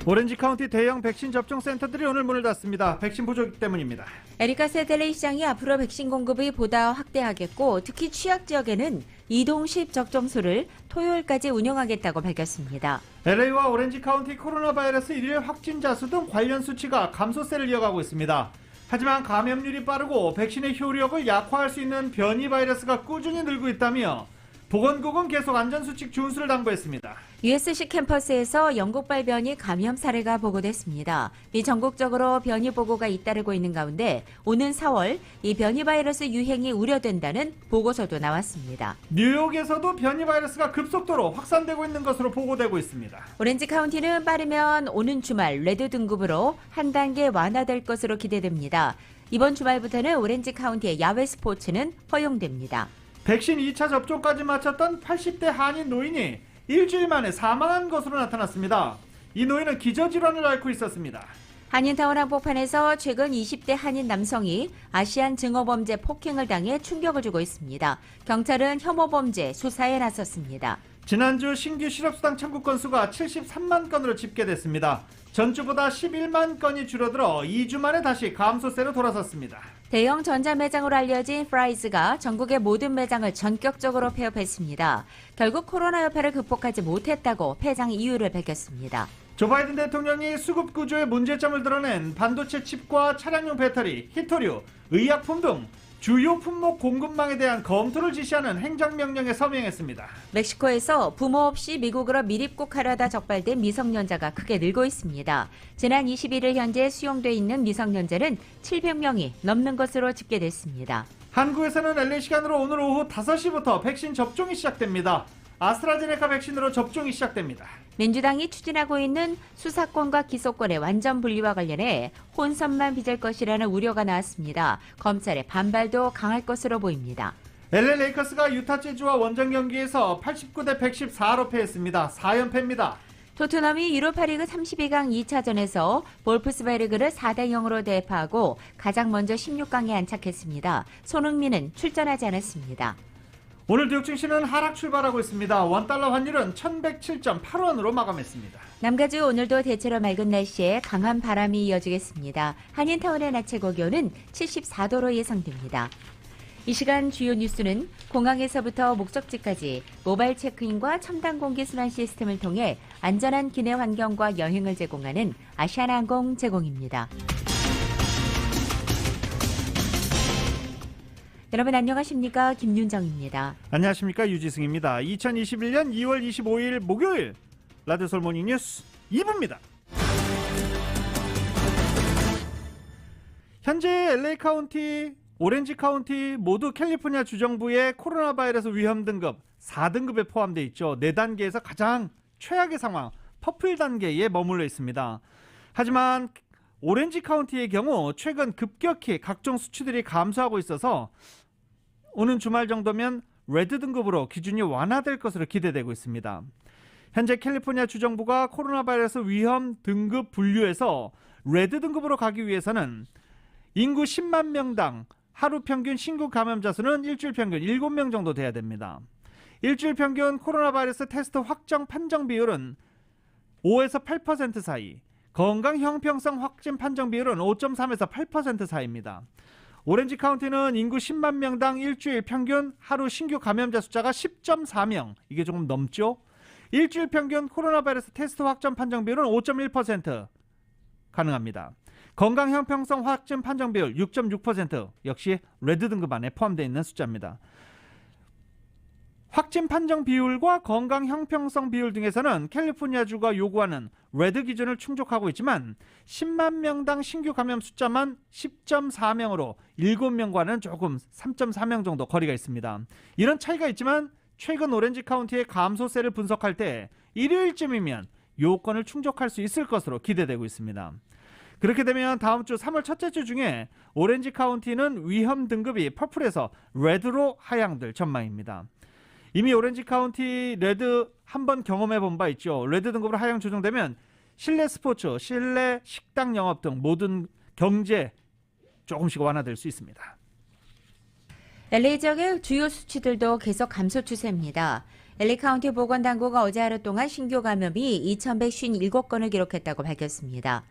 오렌지 카운티 대형 백신 접종 센터들이 오늘 문을 닫습니다. 백신 부족 때문입니다. 에리카 세델레이 시장이 앞으로 백신 공급이 보다 확대하겠고 특히 취약 지역에는 이동식 접종소를 토요일까지 운영하겠다고 밝혔습니다. LA와 오렌지 카운티 코로나 바이러스 일일 확진자 수 등 관련 수치가 감소세를 이어가고 있습니다. 하지만 감염률이 빠르고 백신의 효력을 약화할 수 있는 변이 바이러스가 꾸준히 늘고 있다며 보건국은 계속 안전수칙 준수를 당부했습니다. USC 캠퍼스에서 영국발 변이 감염 사례가 보고됐습니다. 미 전국적으로 변이 보고가 잇따르고 있는 가운데 오는 4월 이 변이 바이러스 유행이 우려된다는 보고서도 나왔습니다. 뉴욕에서도 변이 바이러스가 급속도로 확산되고 있는 것으로 보고되고 있습니다. 오렌지 카운티는 빠르면 오는 주말 레드 등급으로 한 단계 완화될 것으로 기대됩니다. 이번 주말부터는 오렌지 카운티의 야외 스포츠는 허용됩니다. 백신 2차 접종까지 마쳤던 80대 한인 노인이 일주일 만에 사망한 것으로 나타났습니다. 이 노인은 기저질환을 앓고 있었습니다. 한인타운 한복판에서 최근 20대 한인 남성이 아시안 증오범죄 폭행을 당해 충격을 주고 있습니다. 경찰은 혐오범죄 수사에 나섰습니다. 지난주 신규 실업수당 청구 건수가 73만 건으로 집계됐습니다. 전주보다 11만 건이 줄어들어 2주 만에 다시 감소세로 돌아섰습니다. 대형 전자매장으로 알려진 프라이즈가 전국의 모든 매장을 전격적으로 폐업했습니다. 결국 코로나 여파를 극복하지 못했다고 폐장 이유를 밝혔습니다. 조 바이든 대통령이 수급 구조의 문제점을 드러낸 반도체 칩과 차량용 배터리, 히토류, 의약품 등 주요 품목 공급망에 대한 검토를 지시하는 행정명령에 서명했습니다. 멕시코에서 부모 없이 미국으로 밀입국하려다 적발된 미성년자가 크게 늘고 있습니다. 지난 21일 현재 수용돼 있는 미성년자는 700명이 넘는 것으로 집계됐습니다. 한국에서는 LA 시간으로 오늘 오후 5시부터 백신 접종이 시작됩니다. 아스트라제네카 백신으로 접종이 시작됩니다. 민주당이 추진하고 있는 수사권과 기소권의 완전 분리와 관련해 혼선만 빚을 것이라는 우려가 나왔습니다. 검찰의 반발도 강할 것으로 보입니다. LA 레이커스가 유타 재즈와 원정 경기에서 89대 114로 패했습니다. 4연패입니다. 토트넘이 유로파 리그 32강 2차전에서 볼프스베르그를 4대 0으로 대파하고 가장 먼저 16강에 안착했습니다. 손흥민은 출전하지 않았습니다. 오늘 뉴욕 증시는 하락 출발하고 있습니다. 원달러 환율은 1107.8원으로 마감했습니다. 남가주 오늘도 대체로 맑은 날씨에 강한 바람이 이어지겠습니다. 한인타운의 낮 최고 기온은 74도로 예상됩니다. 이 시간 주요 뉴스는 공항에서부터 목적지까지 모바일 체크인과 첨단 공기 순환 시스템을 통해 안전한 기내 환경과 여행을 제공하는 아시아나항공 제공입니다. 여러분 안녕하십니까? 김윤정입니다. 안녕하십니까? 유지승입니다. 2021년 2월 25일 목요일 라디오솔 모닝 뉴스 2부입니다. 현재 LA 카운티, 오렌지 카운티 모두 캘리포니아 주정부의 코로나 바이러스 위험 등급 4등급에 포함되어 있죠. 4단계에서 가장 최악의 상황, 퍼플 단계에 머물러 있습니다. 하지만 오렌지 카운티의 경우 최근 급격히 각종 수치들이 감소하고 있어서 오는 주말 정도면 레드 등급으로 기준이 완화될 것으로 기대되고 있습니다. 현재 캘리포니아 주정부가 코로나 바이러스 위험 등급 분류에서 레드 등급으로 가기 위해서는 인구 10만 명당 하루 평균 신규 감염자 수는 일주일 평균 7명 정도 돼야 됩니다. 일주일 평균 코로나 바이러스 테스트 확정 판정 비율은 5에서 8% 사이, 건강 형평성 확진 판정 비율은 5.3에서 8% 사이입니다. 오렌지 카운티는 인구 10만 명당 일주일 평균 하루 신규 감염자 숫자가 10.4명, 이게 조금 넘죠? 일주일 평균 코로나 바이러스 테스트 확정 판정 비율은 5.1% 가능합니다. 건강 형평성 확진 판정 비율 6.6% 역시 레드 등급 안에 포함되어 있는 숫자입니다. 확진 판정 비율과 건강 형평성 비율 등에서는 캘리포니아주가 요구하는 레드 기준을 충족하고 있지만 10만 명당 신규 감염 숫자만 10.4명으로 7명과는 조금 3.4명 정도 거리가 있습니다. 이런 차이가 있지만 최근 오렌지 카운티의 감소세를 분석할 때 일요일쯤이면 요건을 충족할 수 있을 것으로 기대되고 있습니다. 그렇게 되면 다음 주 3월 첫째 주 중에 오렌지 카운티는 위험 등급이 퍼플에서 레드로 하향될 전망입니다. 이미 오렌지 카운티 레드 한번 경험해 본 바 있죠. 레드 등급으로 하향 조정되면 실내 스포츠, 실내 식당 영업 등 모든 경제 조금씩 완화될 수 있습니다. LA 지역의 주요 수치들도 계속 감소 추세입니다. LA 카운티 보건당국은 어제 하루 동안 신규 감염이 2,157건을 기록했다고 밝혔습니다.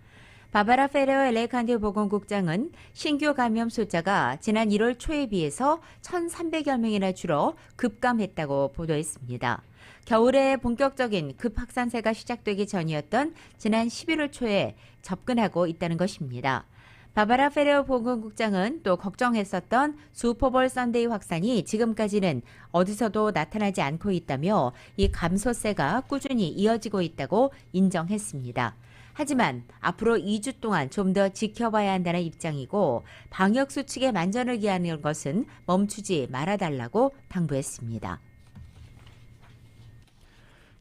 바바라 페레어 LA 카운티 보건국장은 신규 감염 숫자가 지난 1월 초에 비해서 1,300여 명이나 줄어 급감했다고 보도했습니다. 겨울에 본격적인 급확산세가 시작되기 전이었던 지난 11월 초에 접근하고 있다는 것입니다. 바바라 페레오 보건국장은 또 걱정했었던 슈퍼볼 선데이 확산이 지금까지는 어디서도 나타나지 않고 있다며 이 감소세가 꾸준히 이어지고 있다고 인정했습니다. 하지만 앞으로 2주 동안 좀 더 지켜봐야 한다는 입장이고 방역수칙에 만전을 기하는 것은 멈추지 말아달라고 당부했습니다.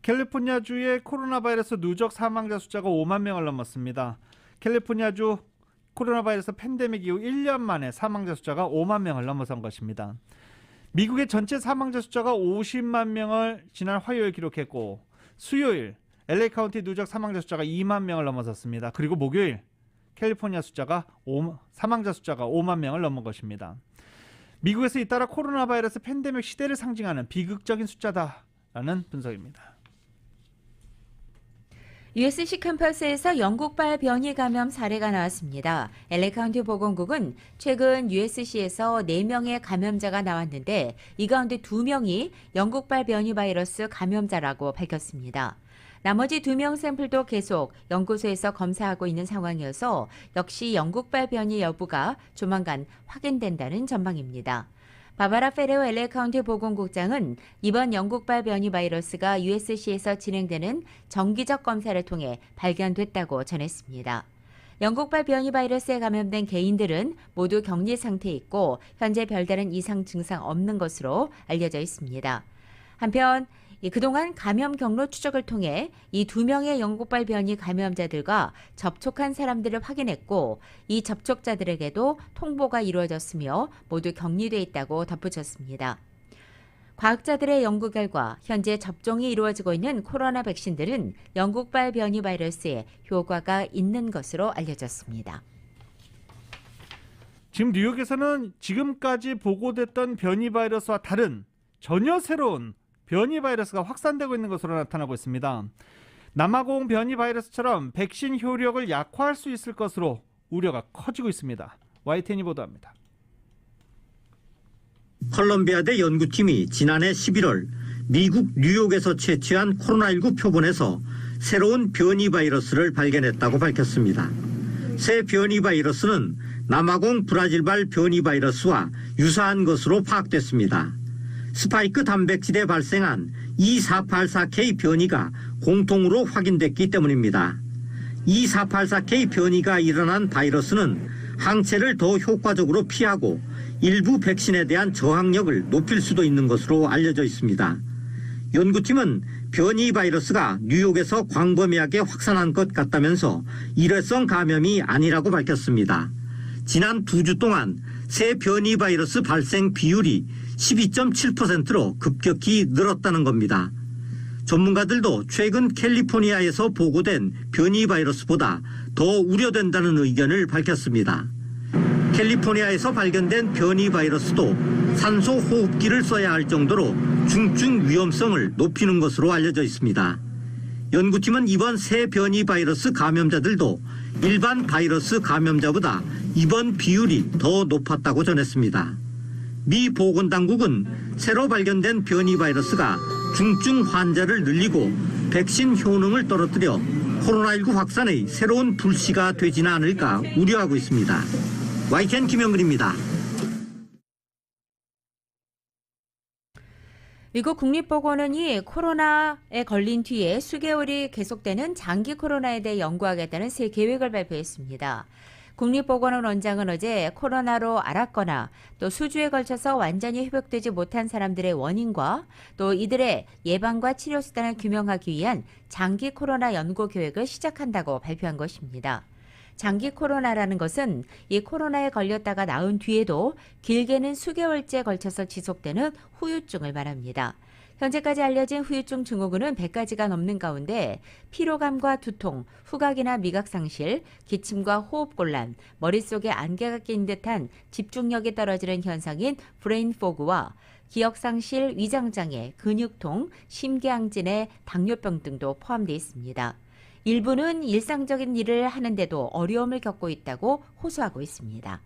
캘리포니아주의 코로나 바이러스 누적 사망자 숫자가 5만 명을 넘었습니다. 캘리포니아주 코로나 바이러스 팬데믹 이후 1년 만에 사망자 숫자가 5만 명을 넘어선 것입니다. 미국의 전체 사망자 숫자가 50만 명을 지난 화요일 기록했고 수요일 LA 카운티 누적 사망자 숫자가 2만 명을 넘어섰습니다. 그리고 목요일 캘리포니아 사망자 숫자가 5만 명을 넘은 것입니다. 미국에서 잇따라 코로나 바이러스 팬데믹 시대를 상징하는 비극적인 숫자다라는 분석입니다. USC 캠퍼스에서 영국발 변이 감염 사례가 나왔습니다. LA 카운티 보건국은 최근 USC에서 4명의 감염자가 나왔는데 이 가운데 2명이 영국발 변이 바이러스 감염자라고 밝혔습니다. 나머지 2명 샘플도 계속 연구소에서 검사하고 있는 상황이어서 역시 영국발 변이 여부가 조만간 확인된다는 전망입니다. 바바라 페레오 LA 카운티 보건국장은 이번 영국발 변이 바이러스가 USC에서 진행되는 정기적 검사를 통해 발견됐다고 전했습니다. 영국발 변이 바이러스에 감염된 개인들은 모두 격리 상태에 있고 현재 별다른 이상 증상 없는 것으로 알려져 있습니다. 한편 그동안 감염 경로 추적을 통해 이 2명의 영국발 변이 감염자들과 접촉한 사람들을 확인했고 이 접촉자들에게도 통보가 이루어졌으며 모두 격리돼 있다고 덧붙였습니다. 과학자들의 연구 결과 현재 접종이 이루어지고 있는 코로나 백신들은 영국발 변이 바이러스에 효과가 있는 것으로 알려졌습니다. 지금 뉴욕에서는 지금까지 보고됐던 변이 바이러스와 다른 전혀 새로운 변이 바이러스가 확산되고 있는 것으로 나타나고 있습니다. 남아공 변이 바이러스처럼 백신 효력을 약화할 수 있을 것으로 우려가 커지고 있습니다. YTN이 보도합니다. 컬럼비아대 연구팀이 지난해 11월 미국 뉴욕에서 채취한 코로나19 표본에서 새로운 변이 바이러스를 발견했다고 밝혔습니다. 새 변이 바이러스는 남아공 브라질발 변이 바이러스와 유사한 것으로 파악됐습니다. 스파이크 단백질에 발생한 E484K 변이가 공통으로 확인됐기 때문입니다. E484K 변이가 일어난 바이러스는 항체를 더 효과적으로 피하고 일부 백신에 대한 저항력을 높일 수도 있는 것으로 알려져 있습니다. 연구팀은 변이 바이러스가 뉴욕에서 광범위하게 확산한 것 같다면서 일회성 감염이 아니라고 밝혔습니다. 지난 2주 동안 새 변이 바이러스 발생 비율이 12.7%로 급격히 늘었다는 겁니다. 전문가들도 최근 캘리포니아에서 보고된 변이 바이러스보다 더 우려된다는 의견을 밝혔습니다. 캘리포니아에서 발견된 변이 바이러스도 산소 호흡기를 써야 할 정도로 중증 위험성을 높이는 것으로 알려져 있습니다. 연구팀은 이번 새 변이 바이러스 감염자들도 일반 바이러스 감염자보다 입원 비율이 더 높았다고 전했습니다. 미 보건당국은 새로 발견된 변이 바이러스가 중증 환자를 늘리고 백신 효능을 떨어뜨려 코로나19 확산의 새로운 불씨가 되지는 않을까 우려하고 있습니다. YTN 김영근입니다. 미국 국립보건원이 코로나에 걸린 뒤에 수개월이 계속되는 장기 코로나에 대해 연구하겠다는 새 계획을 발표했습니다. 국립보건원 원장은 어제 코로나로 앓았거나 또 수주에 걸쳐서 완전히 회복되지 못한 사람들의 원인과 또 이들의 예방과 치료 수단을 규명하기 위한 장기 코로나 연구 계획을 시작한다고 발표한 것입니다. 장기 코로나라는 것은 이 코로나에 걸렸다가 나은 뒤에도 길게는 수개월째 걸쳐서 지속되는 후유증을 말합니다. 현재까지 알려진 후유증 증후군은 100가지가 넘는 가운데 피로감과 두통, 후각이나 미각 상실, 기침과 호흡곤란, 머릿속에 안개가 낀 듯한 집중력이 떨어지는 현상인 브레인 포그와 기억상실, 위장장애, 근육통, 심계항진에 당뇨병 등도 포함되어 있습니다. 일부는 일상적인 일을 하는데도 어려움을 겪고 있다고 호소하고 있습니다.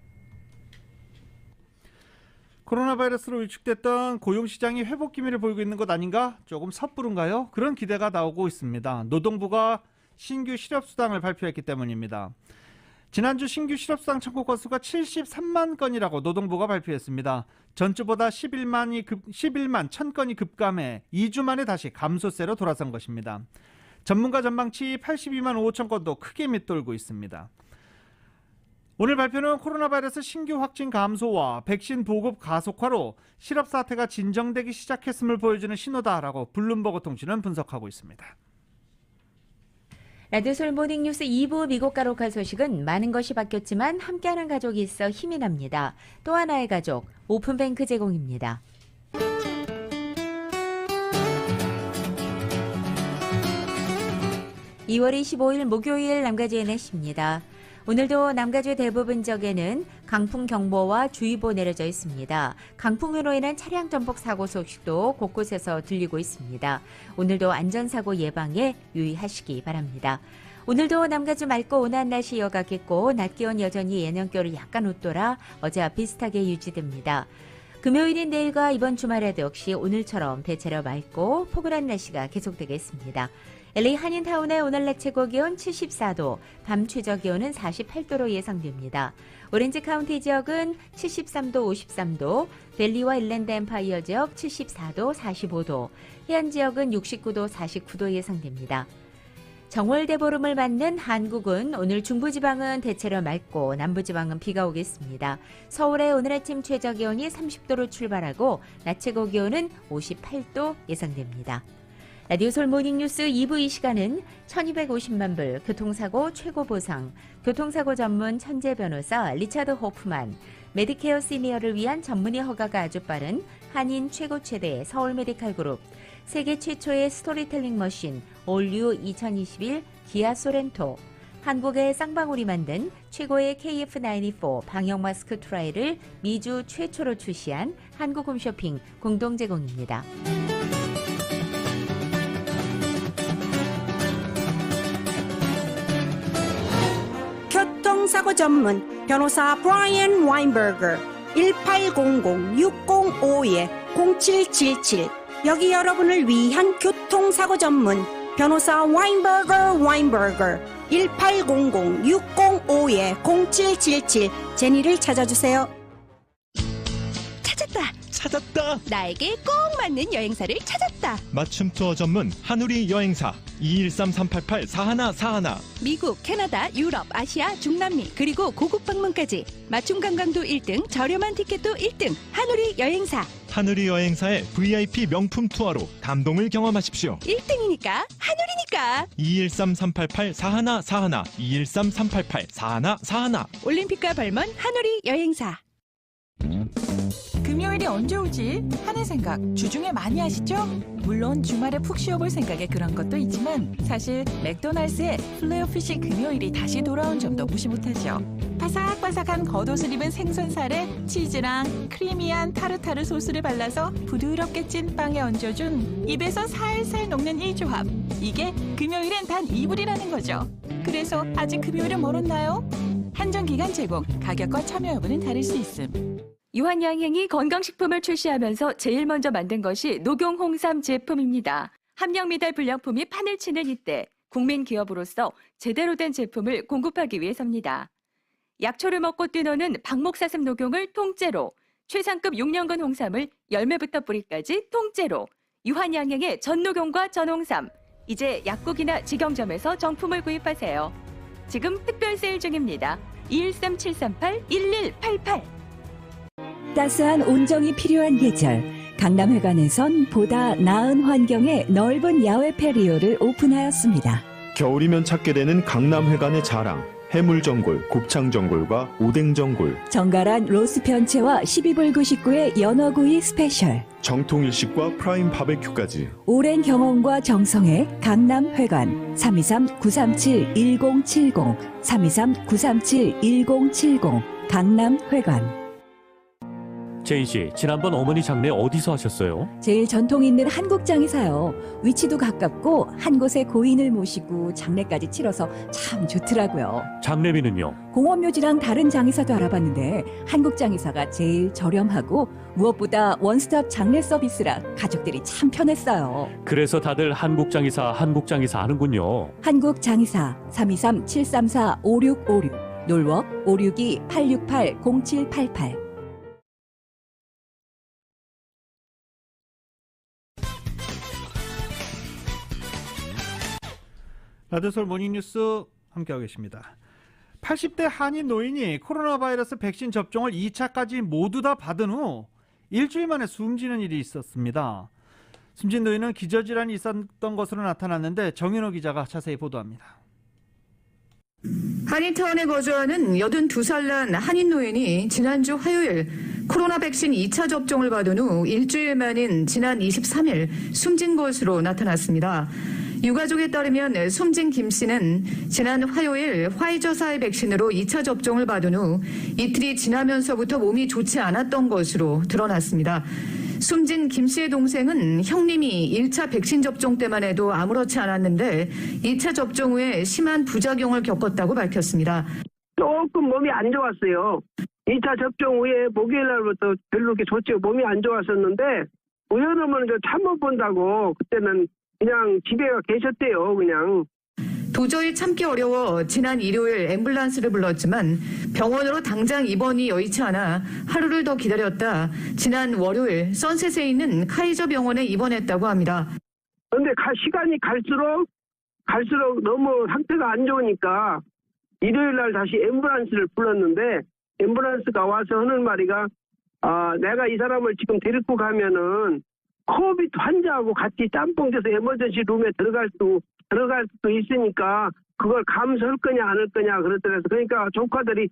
코로나 바이러스로 위축됐던 고용시장이 회복 기미를 보이고 있는 것 아닌가? 조금 섣부른가요? 그런 기대가 나오고 있습니다. 노동부가 신규 실업수당을 발표했기 때문입니다. 지난주 신규 실업수당 청구 건수가 73만 건이라고 노동부가 발표했습니다. 전주보다 11만 1000건이 급감해 2주 만에 다시 감소세로 돌아선 것입니다. 전문가 전망치 82만 5천 건도 크게 밑돌고 있습니다. 오늘 발표는 코로나 바이러스 신규 확진 감소와 백신 보급 가속화로 실업 사태가 진정되기 시작했음을 보여주는 신호다라고 블룸버그 통신은 분석하고 있습니다. 라디오솔 모닝뉴스 2부 미국 가로칼 소식은 많은 것이 바뀌었지만 함께하는 가족이 있어 힘이 납니다. 또 하나의 가족, 오픈뱅크 제공입니다. 2월 25일 목요일 남가주의 내시입니다. 오늘도 남가주 대부분 지역에는 강풍경보와 주의보 내려져 있습니다. 강풍으로 인한 차량 전복 사고 소식도 곳곳에서 들리고 있습니다. 오늘도 안전사고 예방에 유의하시기 바랍니다. 오늘도 남가주 맑고 온화한 날씨 이어가겠고 낮 기온 여전히 예년겨울 약간 웃돌아 어제와 비슷하게 유지됩니다. 금요일인 내일과 이번 주말에도 역시 오늘처럼 대체로 맑고 포근한 날씨가 계속되겠습니다. LA 한인타운의 오늘 낮 최고 기온 74도, 밤 최저 기온은 48도로 예상됩니다. 오렌지 카운티 지역은 73도, 53도, 밸리와 일랜드 엠파이어 지역 74도, 45도, 해안 지역은 69도, 49도 예상됩니다. 정월 대보름을 맞는 한국은 오늘 중부지방은 대체로 맑고 남부지방은 비가 오겠습니다. 서울의 오늘 아침 최저 기온이 30도로 출발하고 낮 최고 기온은 58도 예상됩니다. 라디오솔 모닝뉴스 2부 이 시간은 1250만 불 교통사고 최고 보상, 교통사고 전문 천재 변호사 리차드 호프만, 메디케어 시니어를 위한 전문의 허가가 아주 빠른 한인 최고 최대 서울 메디칼 그룹, 세계 최초의 스토리텔링 머신 올류 2021 기아 소렌토, 한국의 쌍방울이 만든 최고의 KF94 방역 마스크 트라이를 미주 최초로 출시한 한국홈쇼핑 공동 제공입니다. 교통사고 전문 변호사 브라이언 와인버거 1800-605-0777 여기 여러분을 위한 교통사고 전문 변호사 와인버거 1800-605-0777 제니를 찾아주세요. 찾았다. 나에게 꼭 맞는 여행사를 찾았다. 맞춤 투어 전문 한우리 여행사 213-388-4141. 미국, 캐나다, 유럽, 아시아, 중남미 그리고 고국 방문까지 맞춤 관광도 1등, 저렴한 티켓도 1등. 한우리 여행사. 한우리 여행사의 VIP 명품 투어로 감동을 경험하십시오. 1등이니까 한우리니까. 213-388-4141. 213-388-4141. 올림픽과 벌먼 한우리 여행사. 금요일이 언제 오지? 하는 생각 주중에 많이 하시죠? 물론 주말에 푹 쉬어볼 생각에 그런 것도 있지만 사실 맥도날드의 플레어피쉬 금요일이 다시 돌아온 점도 무시 못하죠. 바삭바삭한 겉옷을 입은 생선살에 치즈랑 크리미한 타르타르 소스를 발라서 부드럽게 찐 빵에 얹어준 입에서 살살 녹는 이 조합. 이게 금요일엔 단 이불이라는 거죠. 그래서 아직 금요일은 멀었나요? 한정기간 제공, 가격과 참여 여부는 다를 수 있음. 유한양행이 건강식품을 출시하면서 제일 먼저 만든 것이 녹용 홍삼 제품입니다. 함량미달 불량품이 판을 치는 이때 국민 기업으로서 제대로 된 제품을 공급하기 위해서입니다. 약초를 먹고 뛰노는 박목사슴 녹용을 통째로, 최상급 6년근 홍삼을 열매부터 뿌리까지 통째로, 유한양행의 전녹용과 전홍삼, 이제 약국이나 직영점에서 정품을 구입하세요. 지금 특별 세일 중입니다. 213-738-1188. 따스한 온정이 필요한 계절, 강남회관에선 보다 나은 환경의 넓은 야외 패리오를 오픈하였습니다. 겨울이면 찾게 되는 강남회관의 자랑, 해물전골, 곱창전골과 오뎅전골, 정갈한 로스 편채와 12불 99의 연어구이 스페셜, 정통일식과 프라임 바베큐까지. 오랜 경험과 정성의 강남회관 323-937-1070 323-937-1070 강남회관. 제인 씨, 지난번 어머니 장례 어디서 하셨어요? 제일 전통 있는 한국장이사요. 위치도 가깝고 한 곳에 고인을 모시고 장례까지 치러서 참 좋더라고요. 장례비는요? 공원묘지랑 다른 장의사도 알아봤는데 한국장의사가 제일 저렴하고 무엇보다 원스톱 장례 서비스라 가족들이 참 편했어요. 그래서 다들 한국장의사 하는군요. 한국장의사 323-734-5656 놀워 562-868-0788 라디오솔 모닝뉴스 함께하고 계십니다. 80대 한인 노인이 코로나 바이러스 백신 접종을 2차까지 모두 다 받은 후 일주일 만에 숨지는 일이 있었습니다. 숨진 노인은 기저질환이 있었던 것으로 나타났는데 정윤호 기자가 자세히 보도합니다. 한인타운에 거주하는 82살 난 한인 노인이 지난주 화요일 코로나 백신 2차 접종을 받은 후 일주일 만인 지난 23일 숨진 것으로 나타났습니다. 유가족에 따르면 숨진 김 씨는 지난 화요일 화이저사의 백신으로 2차 접종을 받은 후 이틀이 지나면서부터 몸이 좋지 않았던 것으로 드러났습니다. 숨진 김 씨의 동생은 형님이 1차 백신 접종 때만 해도 아무렇지 않았는데 2차 접종 후에 심한 부작용을 겪었다고 밝혔습니다. 조금 몸이 안 좋았어요. 2차 접종 후에 목요일 날부터 별로 그렇게 좋지 몸이 안 좋았었는데 우연하면 참아본다고 그때는 그냥 집에 계셨대요. 그냥. 도저히 참기 어려워 지난 일요일 앰뷸런스를 불렀지만 병원으로 당장 입원이 여의치 않아 하루를 더 기다렸다 지난 월요일 선셋에 있는 카이저 병원에 입원했다고 합니다. 그런데 시간이 갈수록 너무 상태가 안 좋으니까 일요일 날 다시 앰뷸런스를 불렀는데 앰뷸런스가 와서 하는 말이가 내가 이 사람을 지금 데리고 가면은 코비드 환자하고 같이 짬뽕 돼서 에머전시 룸에 들어갈 수도 있으니까 그걸 감수할 거냐 안 할 거냐 그랬더라고요. 그러니까 조카들이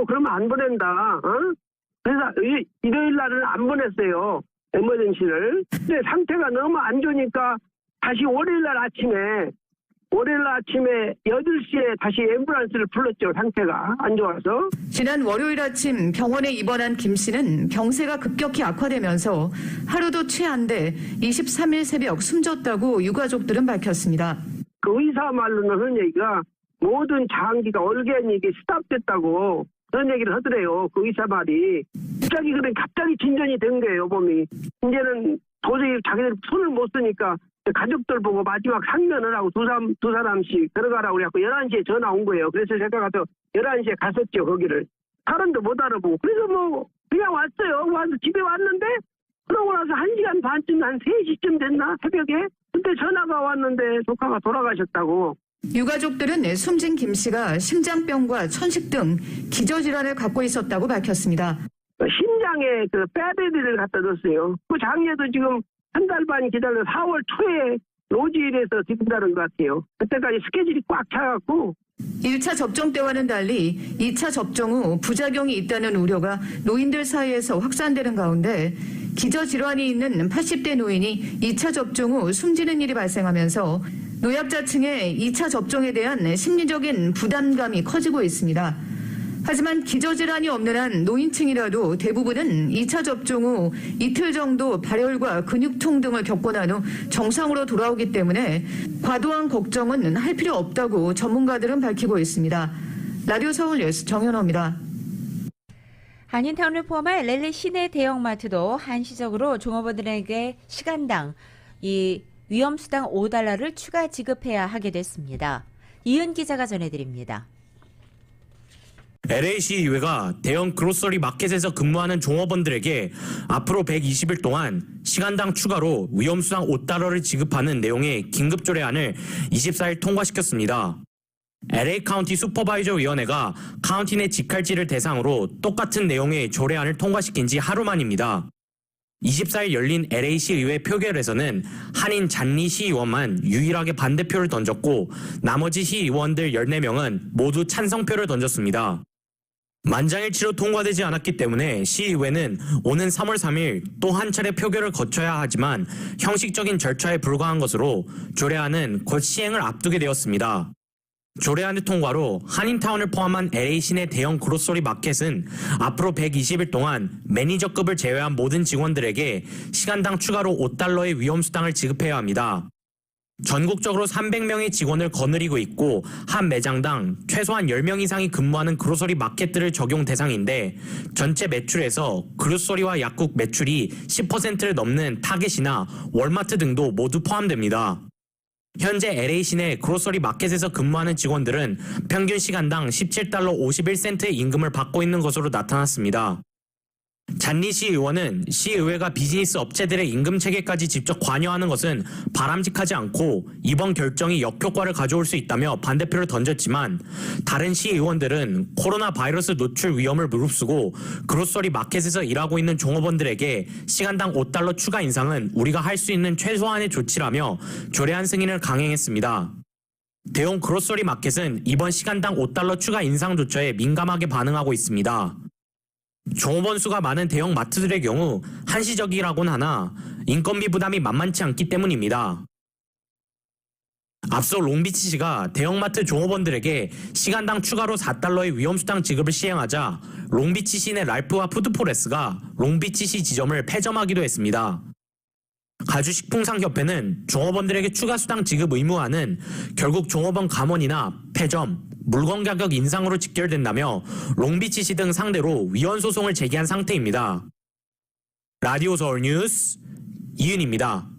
그러면 안 보낸다. 그래서 일요일 날은 안 보냈어요. 에머전시를. 근데 상태가 너무 안 좋으니까 다시 월요일 날 아침에 8시에 다시 앰뷸런스를 불렀죠. 상태가 안 좋아서. 지난 월요일 아침 병원에 입원한 김 씨는 병세가 급격히 악화되면서 하루도 취 안 돼 23일 새벽 숨졌다고 유가족들은 밝혔습니다. 그 의사 말로는 하는 얘기가 모든 장기가 얼개니 이게 스탑됐다고 그런 얘기를 하더래요. 그 의사 말이. 갑자기 진전이 된 거예요. 몸이. 이제는 도저히 자기들 손을 못 쓰니까 가족들 보고 마지막 상면을 하고 두 사람씩 들어가라고 그래갖고 11시에 전화 온 거예요. 그래서 제가 가서 11시에 갔었죠, 거기를. 사람도 못 알아보고. 그래서 그냥 왔어요. 와서 집에 왔는데, 그러고 나서 1시간 반쯤, 한 3시쯤 됐나? 새벽에? 그때 전화가 왔는데 조카가 돌아가셨다고. 유가족들은 숨진 김 씨가 심장병과 천식 등 기저질환을 갖고 있었다고 밝혔습니다. 심장에 빼베리를 갖다 줬어요. 그 장례도 지금 한 달 반 기다려 4월 초에 로지일에서 기다린 것 같아요. 그때까지 스케줄이 꽉 차갖고. 1차 접종 때와는 달리 2차 접종 후 부작용이 있다는 우려가 노인들 사이에서 확산되는 가운데 기저질환이 있는 80대 노인이 2차 접종 후 숨지는 일이 발생하면서 노약자층의 2차 접종에 대한 심리적인 부담감이 커지고 있습니다. 하지만 기저질환이 없는 한 노인층이라도 대부분은 2차 접종 후 이틀 정도 발열과 근육통 등을 겪고 난 후 정상으로 돌아오기 때문에 과도한 걱정은 할 필요 없다고 전문가들은 밝히고 있습니다. 라디오 서울 뉴스 정현호입니다. 한인타운을 포함한 랠리 시내 대형마트도 한시적으로 종업원들에게 시간당 이 위험수당 $5를 추가 지급해야 하게 됐습니다. 이은 기자가 전해드립니다. LA시의회가 대형 그로서리 마켓에서 근무하는 종업원들에게 앞으로 120일 동안 시간당 추가로 위험수당 $5를 지급하는 내용의 긴급조례안을 24일 통과시켰습니다. LA 카운티 슈퍼바이저 위원회가 카운티 내 직할지를 대상으로 똑같은 내용의 조례안을 통과시킨 지 하루 만입니다. 24일 열린 LA시의회 표결에서는 한인 잔리 시의원만 유일하게 반대표를 던졌고 나머지 시의원들 14명은 모두 찬성표를 던졌습니다. 만장일치로 통과되지 않았기 때문에 시의회는 오는 3월 3일 또 한 차례 표결을 거쳐야 하지만 형식적인 절차에 불과한 것으로 조례안은 곧 시행을 앞두게 되었습니다. 조례안의 통과로 한인타운을 포함한 LA 시내 대형 그로서리 마켓은 앞으로 120일 동안 매니저급을 제외한 모든 직원들에게 시간당 추가로 $5의 위험수당을 지급해야 합니다. 전국적으로 300명의 직원을 거느리고 있고 한 매장당 최소한 10명 이상이 근무하는 그로서리 마켓들을 적용 대상인데 전체 매출에서 그로서리와 약국 매출이 10%를 넘는 타겟이나 월마트 등도 모두 포함됩니다. 현재 LA 시내 그로서리 마켓에서 근무하는 직원들은 평균 시간당 $17.51의 임금을 받고 있는 것으로 나타났습니다. 잔리 시의원은 시의회가 비즈니스 업체들의 임금 체계까지 직접 관여하는 것은 바람직하지 않고 이번 결정이 역효과를 가져올 수 있다며 반대표를 던졌지만 다른 시의원들은 코로나 바이러스 노출 위험을 무릅쓰고 그로서리 마켓에서 일하고 있는 종업원들에게 시간당 $5 추가 인상은 우리가 할 수 있는 최소한의 조치라며 조례안 승인을 강행했습니다. 대형 그로서리 마켓은 이번 시간당 $5 추가 인상 조처에 민감하게 반응하고 있습니다. 종업원 수가 많은 대형 마트들의 경우 한시적이라곤 하나 인건비 부담이 만만치 않기 때문입니다. 앞서 롱비치시가 대형마트 종업원들에게 시간당 추가로 $4의 위험수당 지급을 시행하자 롱비치 시내 랄프와 푸드포레스가 롱비치시 지점을 폐점하기도 했습니다. 가주식품상협회는 종업원들에게 추가 수당 지급 의무화는 결국 종업원 감원이나 폐점, 물건 가격 인상으로 직결된다며 롱비치시 등 상대로 위헌 소송을 제기한 상태입니다. 라디오 서울 뉴스 이윤입니다.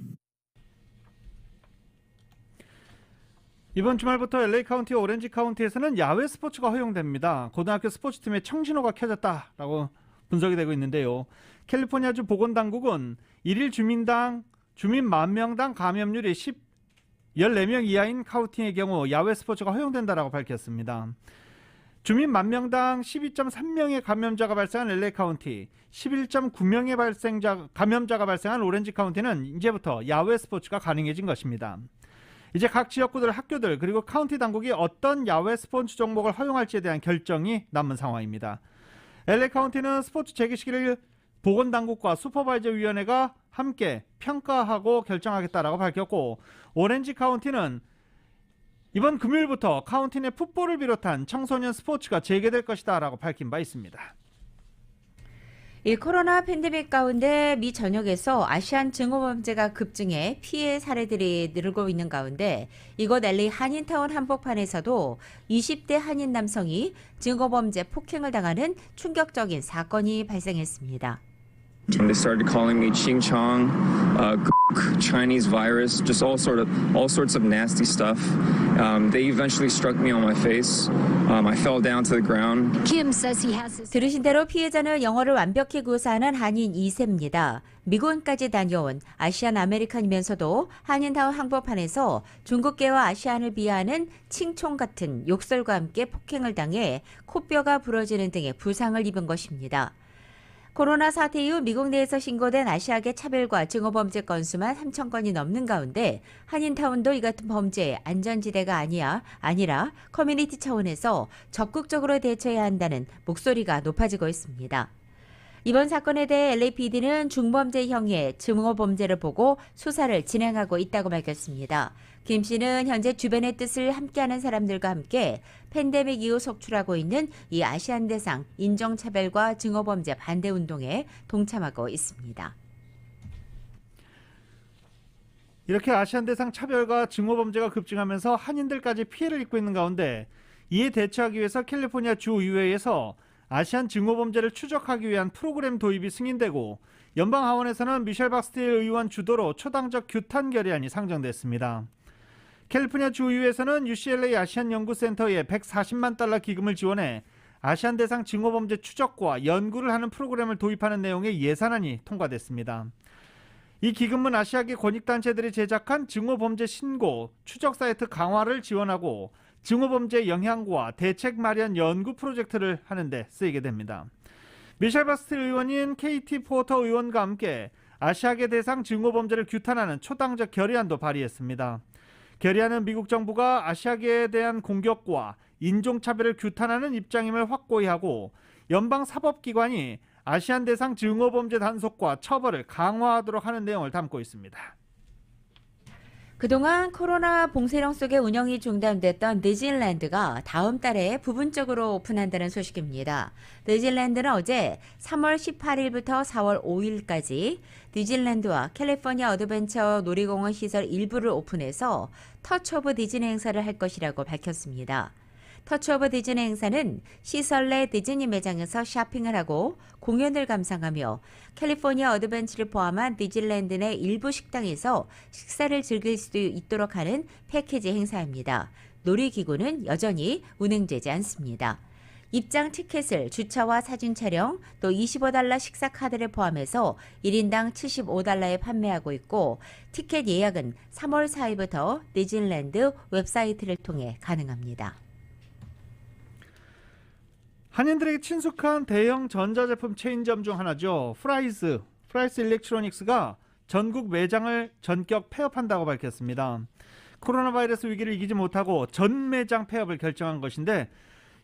이번 주말부터 LA 카운티와 오렌지 카운티에서는 야외 스포츠가 허용됩니다. 고등학교 스포츠팀의 청신호가 켜졌다라고 분석이 되고 있는데요. 캘리포니아주 보건당국은 1일 주민 10,000명당 감염률이 14명 이하인 카운티의 경우 야외 스포츠가 허용된다라고 밝혔습니다. 주민 10,000명당 12.3명의 감염자가 발생한 LA 카운티, 11.9명의 감염자가 발생한 오렌지 카운티는 이제부터 야외 스포츠가 가능해진 것입니다. 이제 각 지역구들, 학교들 그리고 카운티 당국이 어떤 야외 스포츠 종목을 허용할지에 대한 결정이 남은 상황입니다. LA 카운티는 스포츠 재개 시기를 보건당국과 슈퍼바이저 위원회가 함께 평가하고 결정하겠다라고 밝혔고, 오렌지 카운티는 이번 금요일부터 카운티 내 풋볼을 비롯한 청소년 스포츠가 재개될 것이다 라고 밝힌 바 있습니다. 이 코로나 팬데믹 가운데 미 전역에서 아시안 증오범죄가 급증해 피해 사례들이 늘고 있는 가운데 이곳 LA 한인타운 한복판에서도 20대 한인 남성이 증오범죄 폭행을 당하는 충격적인 사건이 발생했습니다. They started calling me Ching Chong, Chinese virus, just all sorts of nasty stuff. They eventually struck me on my face. I fell down to the ground. Kim says he has 들으신 대로 피해자는 영어를 완벽히 구사하는 한인 2세입니다. 미국까지 다녀온 아시안 아메리칸이면서도 한인타운 한복판에서 중국계와 아시안을 비하하는 칭총 같은 욕설과 함께 폭행을 당해 코뼈가 부러지는 등의 부상을 입은 것입니다. 코로나 사태 이후 미국 내에서 신고된 아시아계 차별과 증오범죄 건수만 3,000건이 넘는 가운데 한인타운도 이 같은 범죄의 안전지대가 아니라 커뮤니티 차원에서 적극적으로 대처해야 한다는 목소리가 높아지고 있습니다. 이번 사건에 대해 LAPD는 중범죄형의 증오범죄를 보고 수사를 진행하고 있다고 밝혔습니다. 김 씨는 현재 주변의 뜻을 함께하는 사람들과 함께 팬데믹 이후 속출하고 있는 이 아시안 대상 인종차별과 증오범죄 반대 운동에 동참하고 있습니다. 이렇게 아시안 대상 차별과 증오범죄가 급증하면서 한인들까지 피해를 입고 있는 가운데 이에 대처하기 위해서 캘리포니아 주의회에서 아시안 증오범죄를 추적하기 위한 프로그램 도입이 승인되고 연방 하원에서는 미셸 박스틸 의원 주도로 초당적 규탄 결의안이 상정됐습니다. 캘리포니아 주의회에서는 UCLA 아시안 연구센터에 $140만 기금을 지원해 아시안 대상 증오범죄 추적과 연구를 하는 프로그램을 도입하는 내용의 예산안이 통과됐습니다. 이 기금은 아시아계 권익단체들이 제작한 증오범죄 신고, 추적 사이트 강화를 지원하고 증오범죄 영향과 대책 마련 연구 프로젝트를 하는 데 쓰이게 됩니다. 미셸 바스틸 의원인 KT 포터 의원과 함께 아시아계 대상 증오범죄를 규탄하는 초당적 결의안도 발의했습니다. 결의안은 미국 정부가 아시아계에 대한 공격과 인종차별을 규탄하는 입장임을 확고히 하고 연방사법기관이 아시안 대상 증오범죄 단속과 처벌을 강화하도록 하는 내용을 담고 있습니다. 그동안 코로나 봉쇄령 속에 운영이 중단됐던 디즈니랜드가 다음 달에 부분적으로 오픈한다는 소식입니다. 디즈니랜드는 어제 3월 18일부터 4월 5일까지 디즈니랜드와 캘리포니아 어드벤처 놀이공원 시설 일부를 오픈해서 터치 오브 디즈니 행사를 할 것이라고 밝혔습니다. 터치 오브 디즈니 행사는 시설 내 디즈니 매장에서 쇼핑을 하고 공연을 감상하며 캘리포니아 어드벤처를 포함한 디즈니랜드 내 일부 식당에서 식사를 즐길 수 있도록 하는 패키지 행사입니다. 놀이기구는 여전히 운행되지 않습니다. 입장 티켓을 주차와 사진 촬영, 또 $25 식사 카드를 포함해서 1인당 $75에 판매하고 있고 티켓 예약은 3월 4일부터 디즈니랜드 웹사이트를 통해 가능합니다. 한인들에게 친숙한 대형 전자제품 체인점 중 하나죠. 프라이스 일렉트로닉스가 전국 매장을 전격 폐업한다고 밝혔습니다. 코로나 바이러스 위기를 이기지 못하고 전 매장 폐업을 결정한 것인데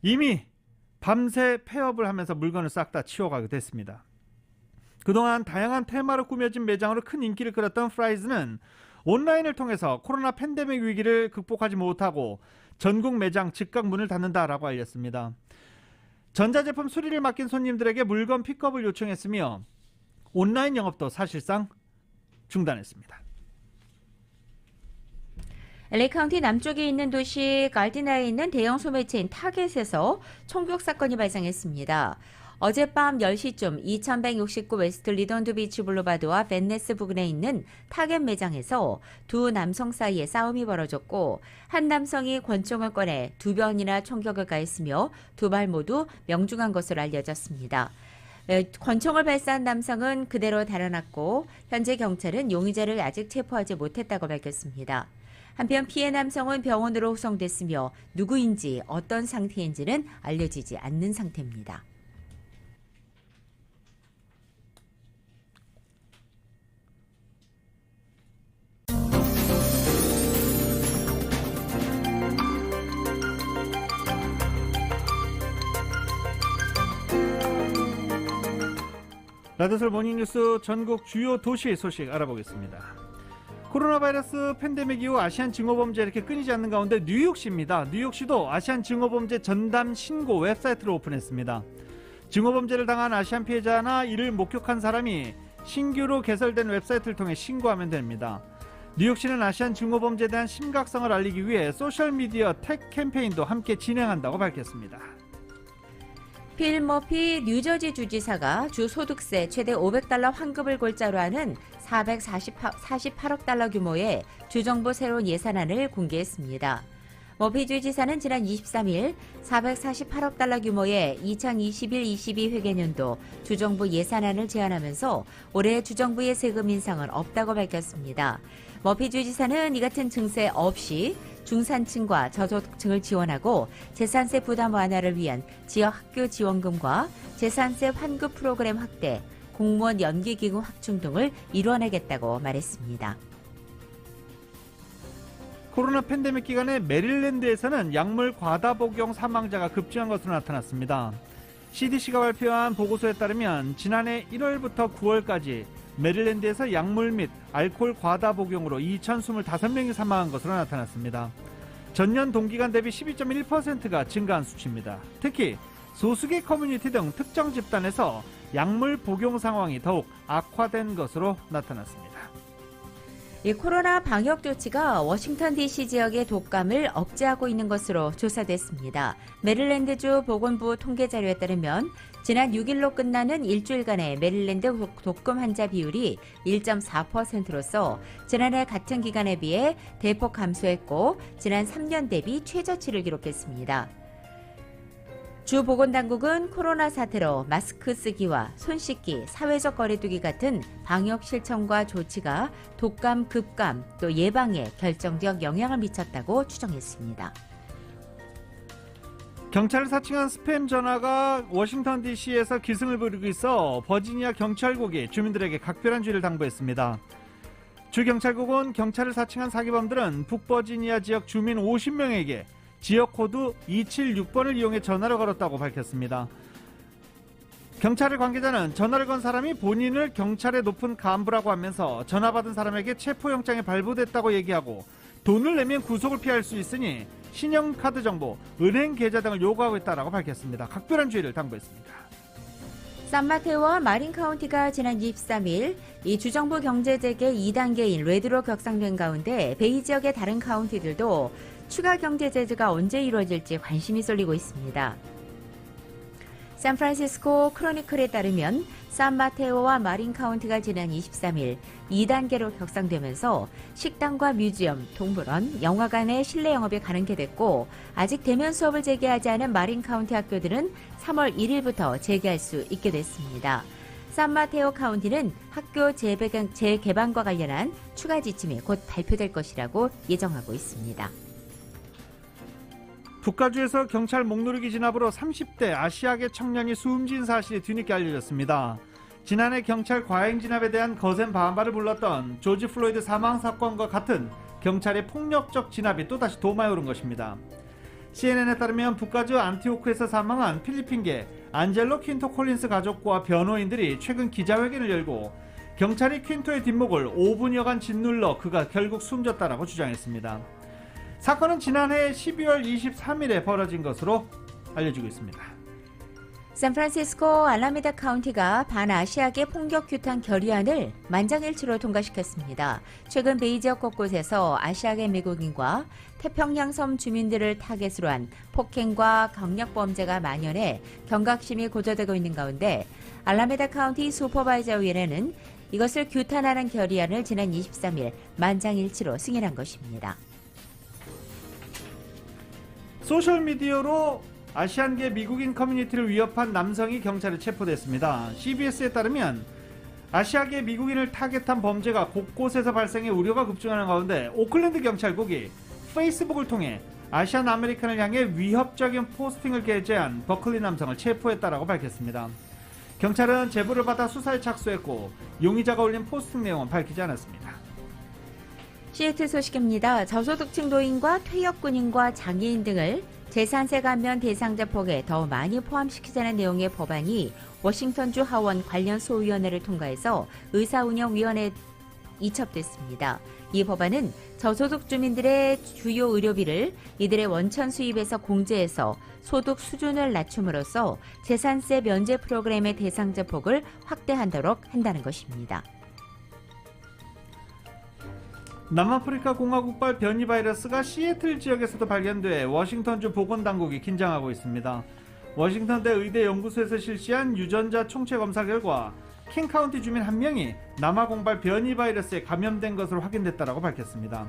이미 밤새 폐업을 하면서 물건을 싹 다 치워가게 됐습니다. 그동안 다양한 테마로 꾸며진 매장으로 큰 인기를 끌었던 프라이즈는 온라인을 통해서 코로나 팬데믹 위기를 극복하지 못하고 전국 매장 즉각 문을 닫는다라고 알렸습니다. 전자제품 수리를 맡긴 손님들에게 물건 픽업을 요청했으며 온라인 영업도 사실상 중단했습니다. LA 카운티 남쪽에 있는 도시 갈디나에 있는 대형 소매체인 타겟에서 총격 사건이 발생했습니다. 어젯밤 10시쯤 2169 웨스트 리던드 비치 블루바드와 벤네스 부근에 있는 타겟 매장에서 두 남성 사이에 싸움이 벌어졌고 한 남성이 권총을 꺼내 두 번이나 총격을 가했으며 두 발 모두 명중한 것으로 알려졌습니다. 권총을 발사한 남성은 그대로 달아났고 현재 경찰은 용의자를 아직 체포하지 못했다고 밝혔습니다. 한편 피해 남성은 병원으로 후송됐으며 누구인지 어떤 상태인지는 알려지지 않는 상태입니다. 라디오솔 모닝뉴스 전국 주요 도시 소식 알아보겠습니다. 코로나 바이러스 팬데믹 이후 아시안 증오범죄 이렇게 끊이지 않는 가운데 뉴욕시입니다. 뉴욕시도 아시안 증오범죄 전담 신고 웹사이트를 오픈했습니다. 증오범죄를 당한 아시안 피해자나 이를 목격한 사람이 신규로 개설된 웹사이트를 통해 신고하면 됩니다. 뉴욕시는 아시안 증오범죄에 대한 심각성을 알리기 위해 소셜미디어 택 캠페인도 함께 진행한다고 밝혔습니다. 필 머피 뉴저지 주지사가 주 소득세 최대 $500 환급을 골자로 하는 448억 달러 규모의 주정부 새로운 예산안을 공개했습니다. 머피 주지사는 지난 23일 448억 달러 규모의 2021-22 회계년도 주정부 예산안을 제안하면서 올해 주정부의 세금 인상은 없다고 밝혔습니다. 머피 주지사는 이 같은 증세 없이 중산층과 저소득층을 지원하고 재산세 부담 완화를 위한 지역 학교 지원금과 재산세 환급 프로그램 확대, 공무원 연기기금 확충 등을 이뤄내겠다고 말했습니다. 코로나 팬데믹 기간에 메릴랜드에서는 약물 과다 복용 사망자가 급증한 것으로 나타났습니다. CDC가 발표한 보고서에 따르면 지난해 1월부터 9월까지 메릴랜드에서 약물 및 알코올 과다 복용으로 2,025명이 사망한 것으로 나타났습니다. 전년 동기간 대비 12.1%가 증가한 수치입니다. 특히 소수계 커뮤니티 등 특정 집단에서 약물 복용 상황이 더욱 악화된 것으로 나타났습니다. 이 코로나 방역 조치가 워싱턴 DC 지역의 독감을 억제하고 있는 것으로 조사됐습니다. 메릴랜드주 보건부 통계 자료에 따르면 지난 6일로 끝나는 일주일간의 메릴랜드 독감 환자 비율이 1.4%로서 지난해 같은 기간에 비해 대폭 감소했고 지난 3년 대비 최저치를 기록했습니다. 주 보건당국은 코로나 사태로 마스크 쓰기와 손 씻기, 사회적 거리두기 같은 방역 실천과 조치가 독감 급감 또 예방에 결정적 영향을 미쳤다고 추정했습니다. 경찰을 사칭한 스팸 전화가 워싱턴 DC에서 기승을 부리고 있어 버지니아 경찰국이 주민들에게 각별한 주의를 당부했습니다. 주 경찰국은 경찰을 사칭한 사기범들은 북버지니아 지역 주민 50명에게 지역 코드 276번을 이용해 전화를 걸었다고 밝혔습니다. 경찰의 관계자는 전화를 건 사람이 본인을 경찰의 높은 간부라고 하면서 전화 받은 사람에게 체포영장이 발부됐다고 얘기하고 돈을 내면 구속을 피할 수 있으니 신용카드 정보, 은행 계좌 등을 요구하고 있다고 밝혔습니다. 각별한 주의를 당부했습니다. 산마테오와 마린 카운티가 지난 23일 이 주정부 경제재개 2단계인 레드로 격상된 가운데 베이 지역의 다른 카운티들도 추가 경제 제재가 언제 이루어질지 관심이 쏠리고 있습니다. 샌프란시스코 크로니클에 따르면 산마테오와 마린 카운티가 지난 23일 2단계로 격상되면서 식당과 뮤지엄, 동물원, 영화관의 실내 영업이 가능케 됐고 아직 대면 수업을 재개하지 않은 마린 카운티 학교들은 3월 1일부터 재개할 수 있게 됐습니다. 산마테오 카운티는 학교 재개방과 관련한 추가 지침이 곧 발표될 것이라고 예정하고 있습니다. 북가주에서 경찰 목누르기 진압으로 30대 아시아계 청년이 숨진 사실이 뒤늦게 알려졌습니다. 지난해 경찰 과잉 진압에 대한 거센 반발을 불렀던 조지 플로이드 사망 사건과 같은 경찰의 폭력적 진압이 또다시 도마에 오른 것입니다. CNN에 따르면 북가주 안티오크에서 사망한 필리핀계 안젤로 퀸토 콜린스 가족과 변호인들이 최근 기자회견을 열고 경찰이 퀸토의 뒷목을 5분여간 짓눌러 그가 결국 숨졌다라고 주장했습니다. 사건은 지난해 12월 23일에 벌어진 것으로 알려지고 있습니다. 샌프란시스코 알라메다 카운티가 반아시아계 폭력 규탄 결의안을 만장일치로 통과시켰습니다. 최근 베이 지역 곳곳에서 아시아계 미국인과 태평양 섬 주민들을 타겟으로 한 폭행과 강력 범죄가 만연해 경각심이 고조되고 있는 가운데 알라메다 카운티 슈퍼바이저위원회는 이것을 규탄하는 결의안을 지난 23일 만장일치로 승인한 것입니다. 소셜미디어로 아시안계 미국인 커뮤니티를 위협한 남성이 경찰에 체포됐습니다. CBS에 따르면 아시아계 미국인을 타겟한 범죄가 곳곳에서 발생해 우려가 급증하는 가운데 오클랜드 경찰국이 페이스북을 통해 아시안 아메리칸을 향해 위협적인 포스팅을 게재한 버클리 남성을 체포했다라고 밝혔습니다. 경찰은 제보를 받아 수사에 착수했고 용의자가 올린 포스팅 내용은 밝히지 않았습니다. 시애틀 소식입니다. 저소득층 노인과 퇴역 군인과 장애인 등을 재산세 감면 대상자 폭에 더 많이 포함시키자는 내용의 법안이 워싱턴주 하원 관련 소위원회를 통과해서 의사운영위원회에 이첩됐습니다. 이 법안은 저소득 주민들의 주요 의료비를 이들의 원천 수입에서 공제해서 소득 수준을 낮춤으로써 재산세 면제 프로그램의 대상자 폭을 확대하도록 한다는 것입니다. 남아프리카 공화국발 변이 바이러스가 시애틀 지역에서도 발견돼 워싱턴주 보건당국이 긴장하고 있습니다. 워싱턴대 의대 연구소에서 실시한 유전자 총체 검사 결과 킹카운티 주민 1명이 남아공발 변이 바이러스에 감염된 것으로 확인됐다고 밝혔습니다.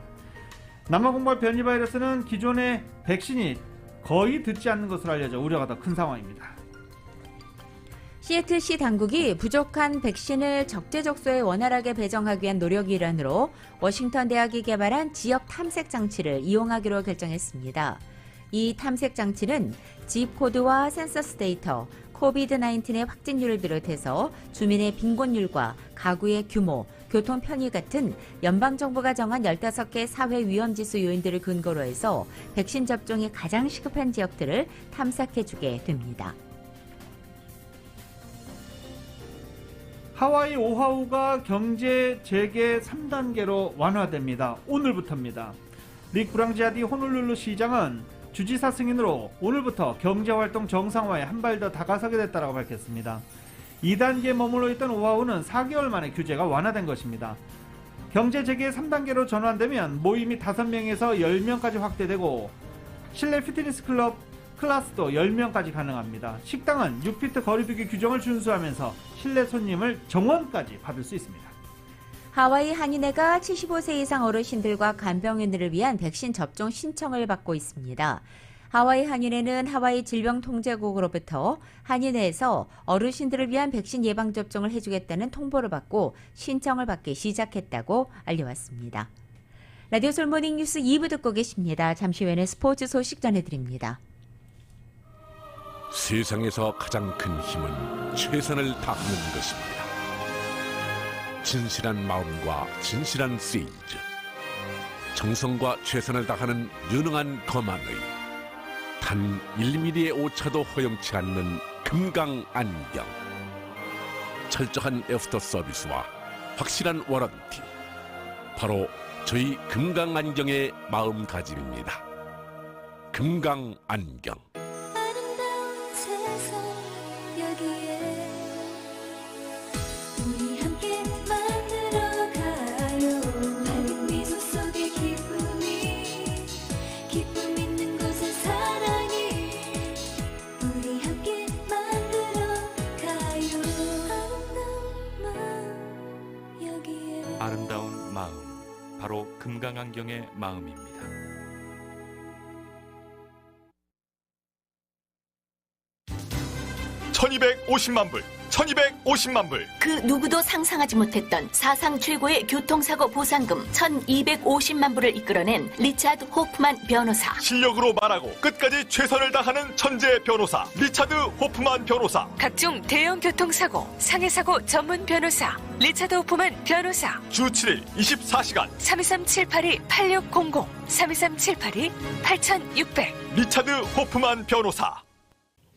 남아공발 변이 바이러스는 기존의 백신이 거의 듣지 않는 것으로 알려져 우려가 더 큰 상황입니다. 시애틀시 당국이 부족한 백신을 적재적소에 원활하게 배정하기 위한 노력의 일환으로 워싱턴 대학이 개발한 지역 탐색 장치를 이용하기로 결정했습니다. 이 탐색 장치는 집 코드와 센서스 데이터, 코비드-19의 확진율을 비롯해서 주민의 빈곤율과 가구의 규모, 교통 편의 같은 연방정부가 정한 15개 사회 위험지수 요인들을 근거로 해서 백신 접종이 가장 시급한 지역들을 탐색해주게 됩니다. 하와이 오하우가 경제 재개 3단계로 완화됩니다. 오늘부터입니다. 릭 브랑지아디 호놀룰루 시장은 주지사 승인으로 오늘부터 경제활동 정상화에 한 발 더 다가서게 됐다고 밝혔습니다. 2단계에 머물러 있던 오하우는 4개월 만에 규제가 완화된 것입니다. 경제 재개 3단계로 전환되면 모임이 5명에서 10명까지 확대되고 실내 피트니스 클럽 클래스도 10명까지 가능합니다. 식당은 6피트 거리두기 규정을 준수하면서 실내 손님을 정원까지 받을 수 있습니다. 하와이 한인회가 75세 이상 어르신들과 간병인들을 위한 백신 접종 신청을 받고 있습니다. 하와이 한인회는 하와이 질병통제국으로부터 한인회에서 어르신들을 위한 백신 예방접종을 해주겠다는 통보를 받고 신청을 받기 시작했다고 알려왔습니다. 라디오 솔모닝 뉴스 2부 듣고 계십니다. 잠시 후에는 스포츠 소식 전해드립니다. 세상에서 가장 큰 힘은 최선을 다하는 것입니다. 진실한 마음과 진실한 세일즈, 정성과 최선을 다하는 유능한 검안의 단 1mm의 오차도 허용치 않는 금강 안경, 철저한 애프터 서비스와 확실한 워런티, 바로 저희 금강안경의 마음가짐입니다. 금강안경. 우리 함께 만들어가요. 밝은 미소 속에 기쁨 있는 곳에 사랑이. 우리 함께 만들어가요. 아름다운 마음 여기에. 아름다운 마음, 바로 금강안경의 마음입니다. $1250만 불. 그 누구도 상상하지 못했던 사상 최고의 교통사고 보상금 1,250만 불을 이끌어낸 리차드 호프만 변호사. 실력으로 말하고 끝까지 최선을 다하는 천재 변호사 리차드 호프만 변호사. 각종 대형 교통사고, 상해사고 전문 변호사 리차드 호프만 변호사. 주 7일 24시간 323-782-8600 323-782-8600 리차드 호프만 변호사.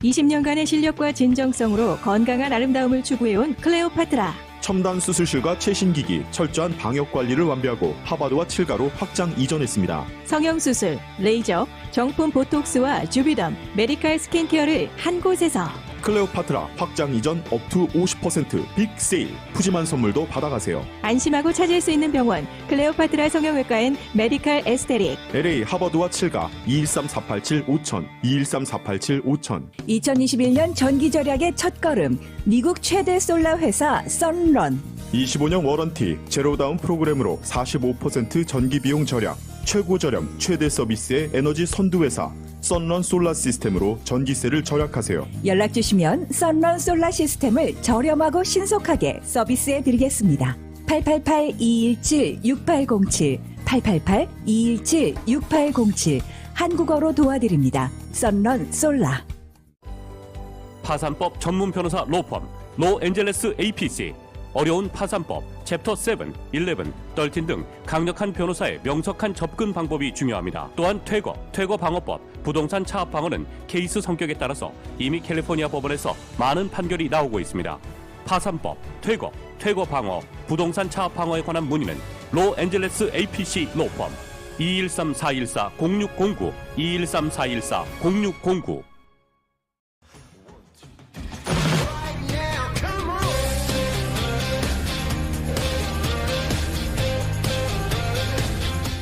20년간의 실력과 진정성으로 건강한 아름다움을 추구해온 클레오파트라. 첨단 수술실과 최신 기기, 철저한 방역 관리를 완비하고 하버드와 7가로 확장 이전했습니다. 성형수술, 레이저, 정품 보톡스와 주비덤, 메디칼 스킨케어를 한 곳에서. 클레오파트라 확장 이전 업투 50% 빅 세일. 푸짐한 선물도 받아가세요. 안심하고 찾을 수 있는 병원 클레오파트라 성형외과엔 메디칼 에스테릭. LA 하버드와 7가 213-487-5000 213-487-5000. 2021년 전기 절약의 첫걸음, 미국 최대 솔라 회사 선런. 25년 워런티, 제로다운 프로그램으로 45% 전기 비용 절약, 최고 저렴 최대 서비스의 에너지 선두회사 선런 솔라 시스템으로 전기세를 절약하세요. 연락 주시면 선런 솔라 시스템을 저렴하고 신속하게 서비스해 드리겠습니다. 888-217-6807 888-217-6807 한국어로 도와드립니다. 선런 솔라. 파산법 전문 변호사 로펌 로앤젤레스 APC. 어려운 파산법 챕터 7, 11, 13 등 강력한 변호사의 명석한 접근 방법이 중요합니다. 또한 퇴거 방어법, 부동산 차압 방어는 케이스 성격에 따라서 이미 캘리포니아 법원에서 많은 판결이 나오고 있습니다. 파산법, 퇴거 방어, 부동산 차압 방어에 관한 문의는 로앤젤레스 APC 로펌 213-414-0609 213-414-0609.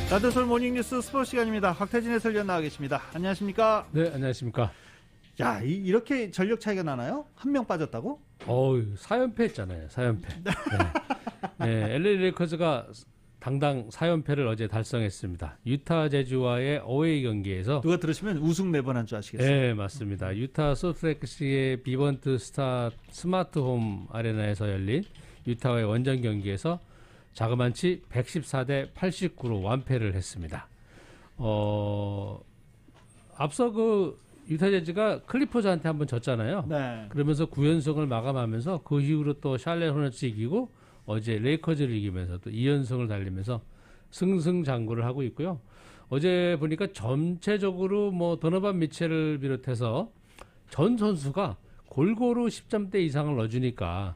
나들솔 모닝뉴스 스포츠 시간입니다. 박태진 해설위원 나와 계십니다. 안녕하십니까? 네, 안녕하십니까? 야, 이렇게 전력 차이가 나나요? 한 명 빠졌다고? 4연패 했잖아요. 4연패. 네, LA 레이커즈가 당당 4연패를 어제 달성했습니다. 유타 재즈와의 어웨이 경기에서 누가 들으시면 우승 4번 한 줄 아시겠어요? 네, 맞습니다. 유타 솔트레이크시의 비번트 스마트홈 아레나에서 열린 유타와의 원정 경기에서 자그만치 114대 89로 완패를 했습니다. 앞서 그 유타 재즈가 클리퍼즈한테 한번 졌잖아요. 네. 그러면서 9연승을 마감하면서 그 이후로 또 샬럿 호너츠 이기고 어제 레이커즈를 이기면서 또 2연승을 달리면서 승승장구를 하고 있고요. 어제 보니까 전체적으로 뭐 도너반 미첼을 비롯해서 전 선수가 골고루 10점대 이상을 넣어주니까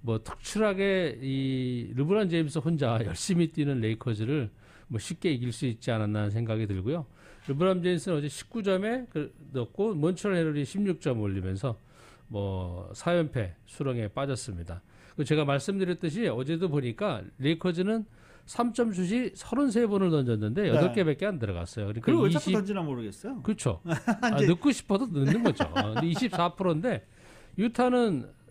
뭐 특출하게 이 르브론 제임스 혼자 열심히 뛰는 레이커즈를 뭐 쉽게 이길 수 있지 않았나 하는 생각이 들고요. 르브론 제임스는 어제 19점에 넣고 몬트리올 헤럴이 16점 올리면서 뭐 4연패 수렁에 빠졌습니다. 제가 말씀드렸듯이 어제도 보니까 레이커즈는 3점 슛이 33번을 던졌는데 8개밖에 안 들어갔어요. 그러니까 그걸 왜 자꾸 던지나 모르겠어요. 그렇죠. 넣고 싶어도 넣는 거죠. 근데 24%인데 유타는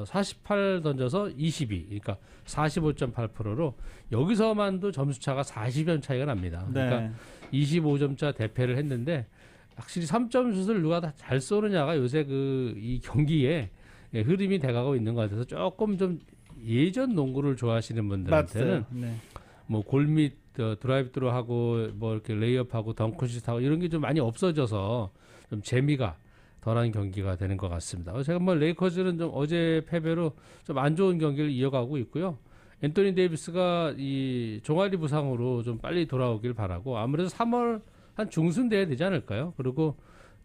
48 던져서 22, 그러니까 45.8%로 여기서만도 점수차가 40점 차이가 납니다. 그러니까 네. 25점 차 대패를 했는데 확실히 3점 슛을 누가 다 잘 쏘느냐가 요새 이 경기에 흐름이 돼가고 있는 것 같아서 조금 좀 예전 농구를 좋아하시는 분들한테는 네. 뭐 골밑 드라이브드로 하고 뭐 이렇게 레이업하고 덩크슛 하고 이런 게 좀 많이 없어져서 좀 재미가 덜한 경기가 되는 것 같습니다. 제가 뭐 레이커즈는 좀 어제 패배로 좀 안 좋은 경기를 이어가고 있고요. 앤토니 데이비스가 이 종아리 부상으로 좀 빨리 돌아오길 바라고 아무래도 3월 한 중순 돼야 되지 않을까요? 그리고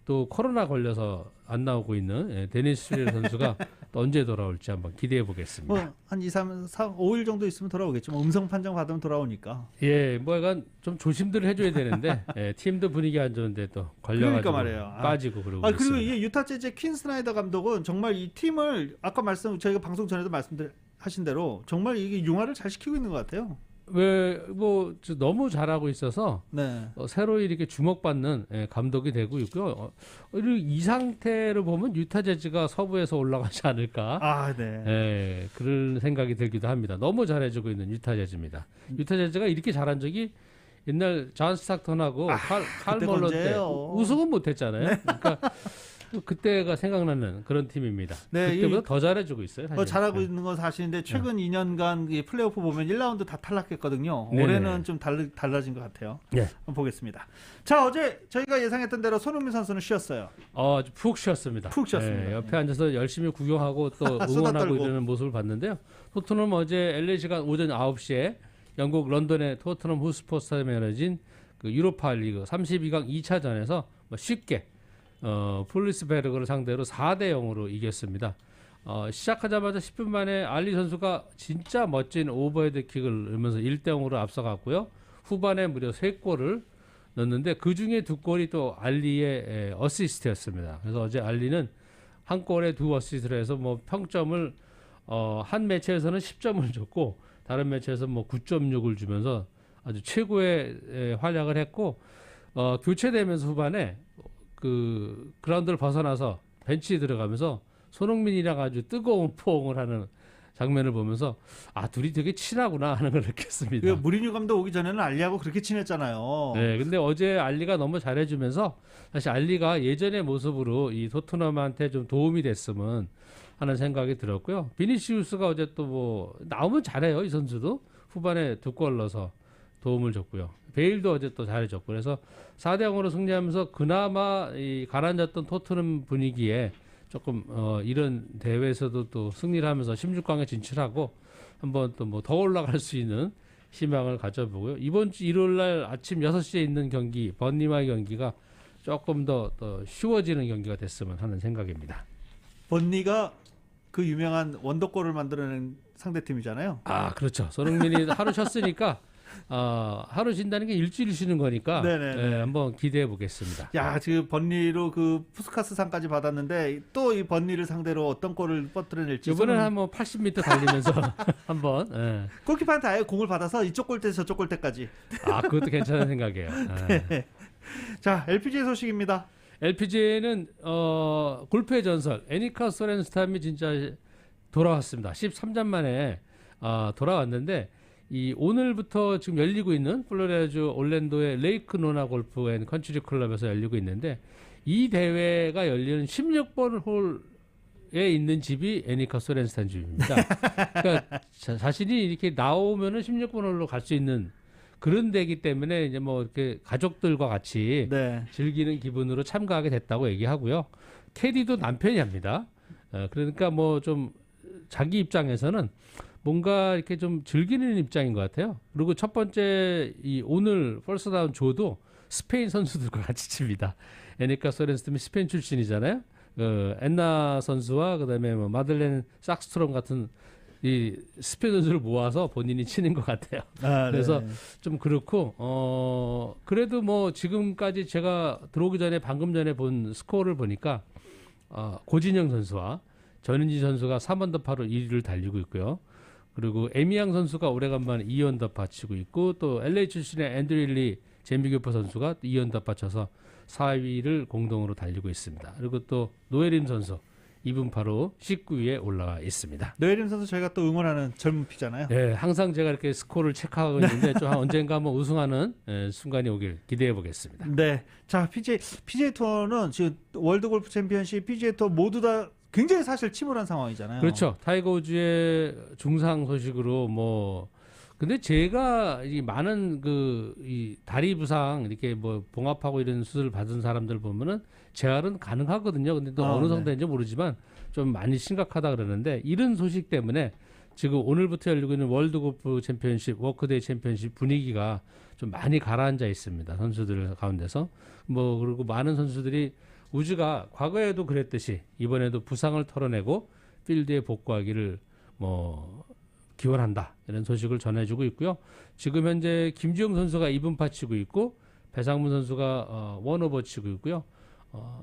또 코로나 걸려서 안 나오고 있는 데니스 슈리엘 선수가 또 언제 돌아올지 한번 기대해 보겠습니다. 뭐 한 2, 3, 4, 5일 정도 있으면 돌아오겠죠. 뭐 음성 판정 받으면 돌아오니까. 예, 뭐 약간 좀 조심들 해줘야 되는데 팀도 분위기 안 좋은데 또 걸려가지고 그러니까 말이에요. 빠지고 그러고 그리고 있습니다. 이 유타 재즈의 퀸 스나이더 감독은 정말 이 팀을 아까 저희가 방송 전에도 말씀하신 대로 정말 이게 융화를 잘 시키고 있는 것 같아요. 왜 뭐 너무 잘하고 있어서 네. 새로 이렇게 주목받는 감독이 되고 있고요. 그리고 이 상태로 보면 유타 재즈가 서부에서 올라가지 않을까. 아, 네. 예, 그런 생각이 들기도 합니다. 너무 잘해주고 있는 유타 재즈입니다. 유타 재즈가 이렇게 잘한 적이 옛날 존 스타턴하고 칼 멀러 때 우승은 못했잖아요. 네. 그러니까 그때가 생각나는 그런 팀입니다. 네, 그때보다 더 잘해주고 있어요. 사실. 잘하고 있는 건 사실인데 최근 2년간 이 플레이오프 보면 1라운드 다 탈락했거든요. 네네. 올해는 좀 달라진 것 같아요. 네. 한번 보겠습니다. 자, 어제 저희가 예상했던 대로 손흥민 선수는 쉬었어요. 아주 푹 쉬었습니다. 푹 쉬었습니다. 옆에 앉아서 열심히 구경하고 또 응원하고 이러는 모습을 봤는데요. 토트넘 어제 LA 시간 오전 9시에 영국 런던의 토트넘 후스퍼 스타디움에 열어진 그 유로파 리그 32강 2차전에서 쉽게 폴리스베르그를 상대로 4대 0으로 이겼습니다. 시작하자마자 10분 만에 알리 선수가 진짜 멋진 오버헤드 킥을 넣으면서 1대 0으로 앞서갔고요. 후반에 무려 3골을 넣었는데 그중에 2골이 또 알리의 어시스트였습니다. 그래서 어제 알리는 한 골에 2 어시스트를 해서 뭐 평점을 한 매체에서는 10점을 줬고 다른 매체에서 뭐 9.6을 주면서 아주 최고의 활약을 했고 교체되면서 후반에 그 그라운드를 벗어나서 벤치에 들어가면서 손흥민이랑 아주 뜨거운 포옹을 하는 장면을 보면서 둘이 되게 친하구나 하는 걸 느꼈습니다. 무리뉴 감독 오기 전에는 알리하고 그렇게 친했잖아요. 네, 근데 어제 알리가 너무 잘해주면서 사실 알리가 예전의 모습으로 이 토트넘한테 좀 도움이 됐으면 하는 생각이 들었고요. 비니시우스가 어제 또 뭐 나오면 잘해요. 이 선수도 후반에 2골 넣어서 도움을 줬고요. 베일도 어제 또 잘해줬고 그래서 4대 0으로 승리하면서 그나마 이 가라앉았던 토트넘 분위기에 조금 이런 대회에서도 또 승리를 하면서 16강에 진출하고 한번 또 뭐 더 올라갈 수 있는 희망을 가져보고요. 이번 주 일요일 날 아침 6시에 있는 경기 번니와의 경기가 조금 더 쉬워지는 경기가 됐으면 하는 생각입니다. 번니가 그 유명한 원더골을 만들어낸 상대팀이잖아요. 그렇죠. 손흥민이 하루 쉬었으니까 하루 쉰다는 게 일주일 쉬는 거니까 한번 기대해 보겠습니다. 야, 지금 번니로 그 푸스카스상까지 받았는데 또 이 번니를 상대로 어떤 골을 뻗어낼지 이번에는 한번 80m 달리면서 한번 골키퍼한테 아예 공을 받아서 이쪽 골대 저쪽 골대까지. 그것도 괜찮은 생각이에요. 네. 자, LPGA 소식입니다. LPGA는 골프의 전설 애니카 소렌스탐이 진짜 돌아왔습니다. 13년 만에 돌아왔는데 이 오늘부터 지금 열리고 있는 플로리다주 올랜도의 레이크 노나 골프 앤 컨트리 클럽에서 열리고 있는데 이 대회가 열리는 16번 홀에 있는 집이 애니카 소렌스탐 집입니다. 그러니까 자신이 이렇게 나오면은 16번 홀로 갈 수 있는 그런 데기 때문에 이제 뭐 이렇게 가족들과 같이 즐기는 기분으로 참가하게 됐다고 얘기하고요. 캐디도 남편이 합니다. 그러니까 뭐 좀 자기 입장에서는 뭔가 이렇게 좀 즐기는 입장인 것 같아요. 그리고 첫 번째 오늘 퍼스트다운 조도 스페인 선수들과 같이 칩니다. 애니카 소렌스탐이 스페인 출신이잖아요. 엔나 선수와 그다음에 뭐 마들렌 삭스트롬 같은 이 스페인 선수를 모아서 본인이 치는 것 같아요. 그래서 좀 그렇고 그래도 뭐 지금까지 제가 들어오기 전에 방금 전에 본 스코어를 보니까 고진영 선수와 전은지 선수가 3언더파로 1위를 달리고 있고요. 그리고 에미양 선수가 오래간만에 2언더파 치고 있고 또 LA 출신의 앤드릴리 제미교퍼 선수가 2언더파 쳐서 4위를 공동으로 달리고 있습니다. 그리고 또 노예림 선수 2분파로 19위에 올라와 있습니다. 노예림 선수 저희가 또 응원하는 젊은 피잖아요. 네, 항상 제가 이렇게 스코어를 체크하고 있는데 좀 언젠가 한번 우승하는 순간이 오길 기대해 보겠습니다. 네, 자 PGA 투어는 지금 월드 골프 챔피언십, PGA 투어 모두 다 굉장히 사실 침울한 상황이잖아요. 그렇죠. 타이거 우즈의 중상 소식으로 뭐 근데 제가 이 많은 이 다리 부상 이렇게 뭐 봉합하고 이런 수술을 받은 사람들 보면은 재활은 가능하거든요. 근데 또 어느 정도인지 모르지만 좀 많이 심각하다 그러는데 이런 소식 때문에 지금 오늘부터 열리고 있는 월드 골프 챔피언십, 워크데이 챔피언십 분위기가 좀 많이 가라앉아 있습니다. 선수들 가운데서 뭐 그리고 많은 선수들이 우즈가 과거에도 그랬듯이 이번에도 부상을 털어내고 필드에 복구하기를 기원한다, 이런 소식을 전해주고 있고요. 지금 현재 김주영 선수가 2분파 치고 있고 배상문 선수가 원오버 치고 있고요.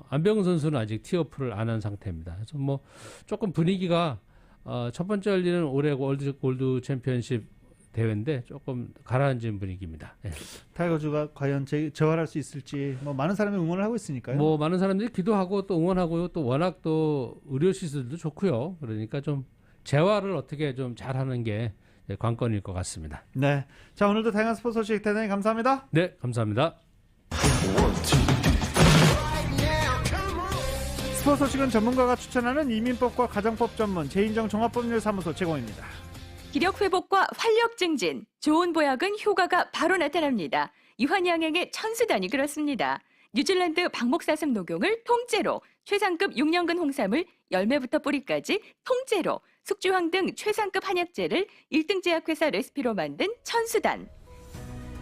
안병훈 선수는 아직 티어프를 안 한 상태입니다. 그래서 조금 분위기가 첫 번째 열리는 올해 골드 챔피언십 대회인데 조금 가라앉은 분위기입니다. 예. 타이거즈가 과연 재활할 수 있을지 많은 사람이 응원을 하고 있으니까요. 많은 사람들이 기도하고 또 응원하고요. 또 워낙 또 의료 시설도 좋고요. 그러니까 좀 재활을 어떻게 좀 잘하는 게 관건일 것 같습니다. 네, 자 오늘도 다양한 스포츠 소식 대단히 감사합니다. 네, 감사합니다. 스포츠 소식은 전문가가 추천하는 이민법과 가정법 전문 제인정 종합법률사무소 제공입니다. 기력 회복과 활력 증진, 좋은 보약은 효과가 바로 나타납니다. 이환양행의 천수단이 그렇습니다. 뉴질랜드 박목사슴 녹용을 통째로, 최상급 6년근 홍삼을 열매부터 뿌리까지 통째로, 숙주황 등 최상급 한약재를 1등 제약회사 레시피로 만든 천수단.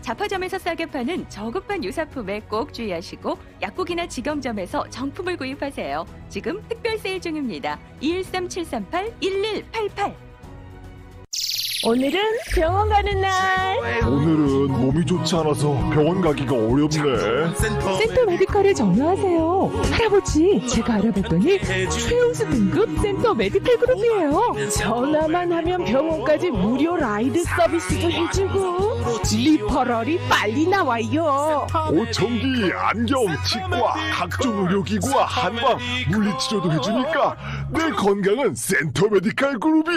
자파점에서 싸게 파는 저급한 유사품에 꼭 주의하시고 약국이나 직영점에서 정품을 구입하세요. 지금 특별 세일 중입니다. 213-738-1188. 오늘은 병원 가는 날. 오늘은 몸이 좋지 않아서 병원 가기가 어렵네. 센터 메디컬에 전화하세요. 할아버지, 제가 알아봤더니 최우수 등급 센터 메디컬 그룹이에요. 전화만 하면 병원까지 무료 라이드 서비스도 해주고 리퍼럴이 빨리 나와요. 오청기, 안경, 치과, 각종 의료기구와 한방, 물리치료도 해주니까 내 건강은 센터 메디컬 그룹이야.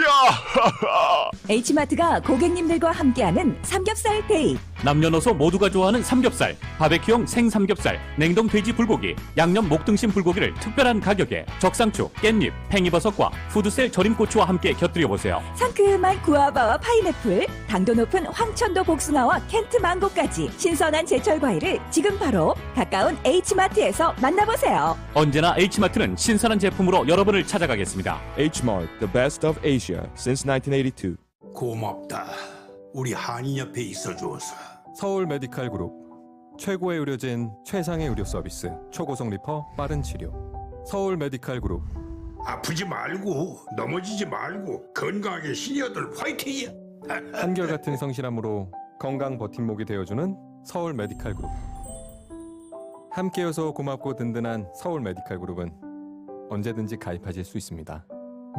H마트가 고객님들과 함께하는 삼겹살 데이. 남녀노소 모두가 좋아하는 삼겹살, 바베큐용 생삼겹살, 냉동 돼지 불고기, 양념 목등심 불고기를 특별한 가격에 적상추, 깻잎, 팽이버섯과 푸드셀 절임고추와 함께 곁들여보세요. 상큼한 구아바와 파인애플, 당도 높은 황천도 복숭아와 켄트 망고까지 신선한 제철 과일을 지금 바로 가까운 H마트에서 만나보세요. 언제나 H마트는 신선한 제품으로 여러분을 찾아가겠습니다. Hmart, the best of Asia since 1982. 고맙다. 우리 한인 옆에 있어줘서. 서울 메디칼 그룹. 최고의 의료진, 최상의 의료 서비스, 초고속 리퍼, 빠른 치료. 서울 메디칼 그룹. 아프지 말고 넘어지지 말고 건강하게 시니어들 화이팅이야. 한결같은 성실함으로 건강 버팀목이 되어주는 서울 메디칼 그룹. 함께여서 고맙고 든든한 서울 메디칼 그룹은 언제든지 가입하실 수 있습니다.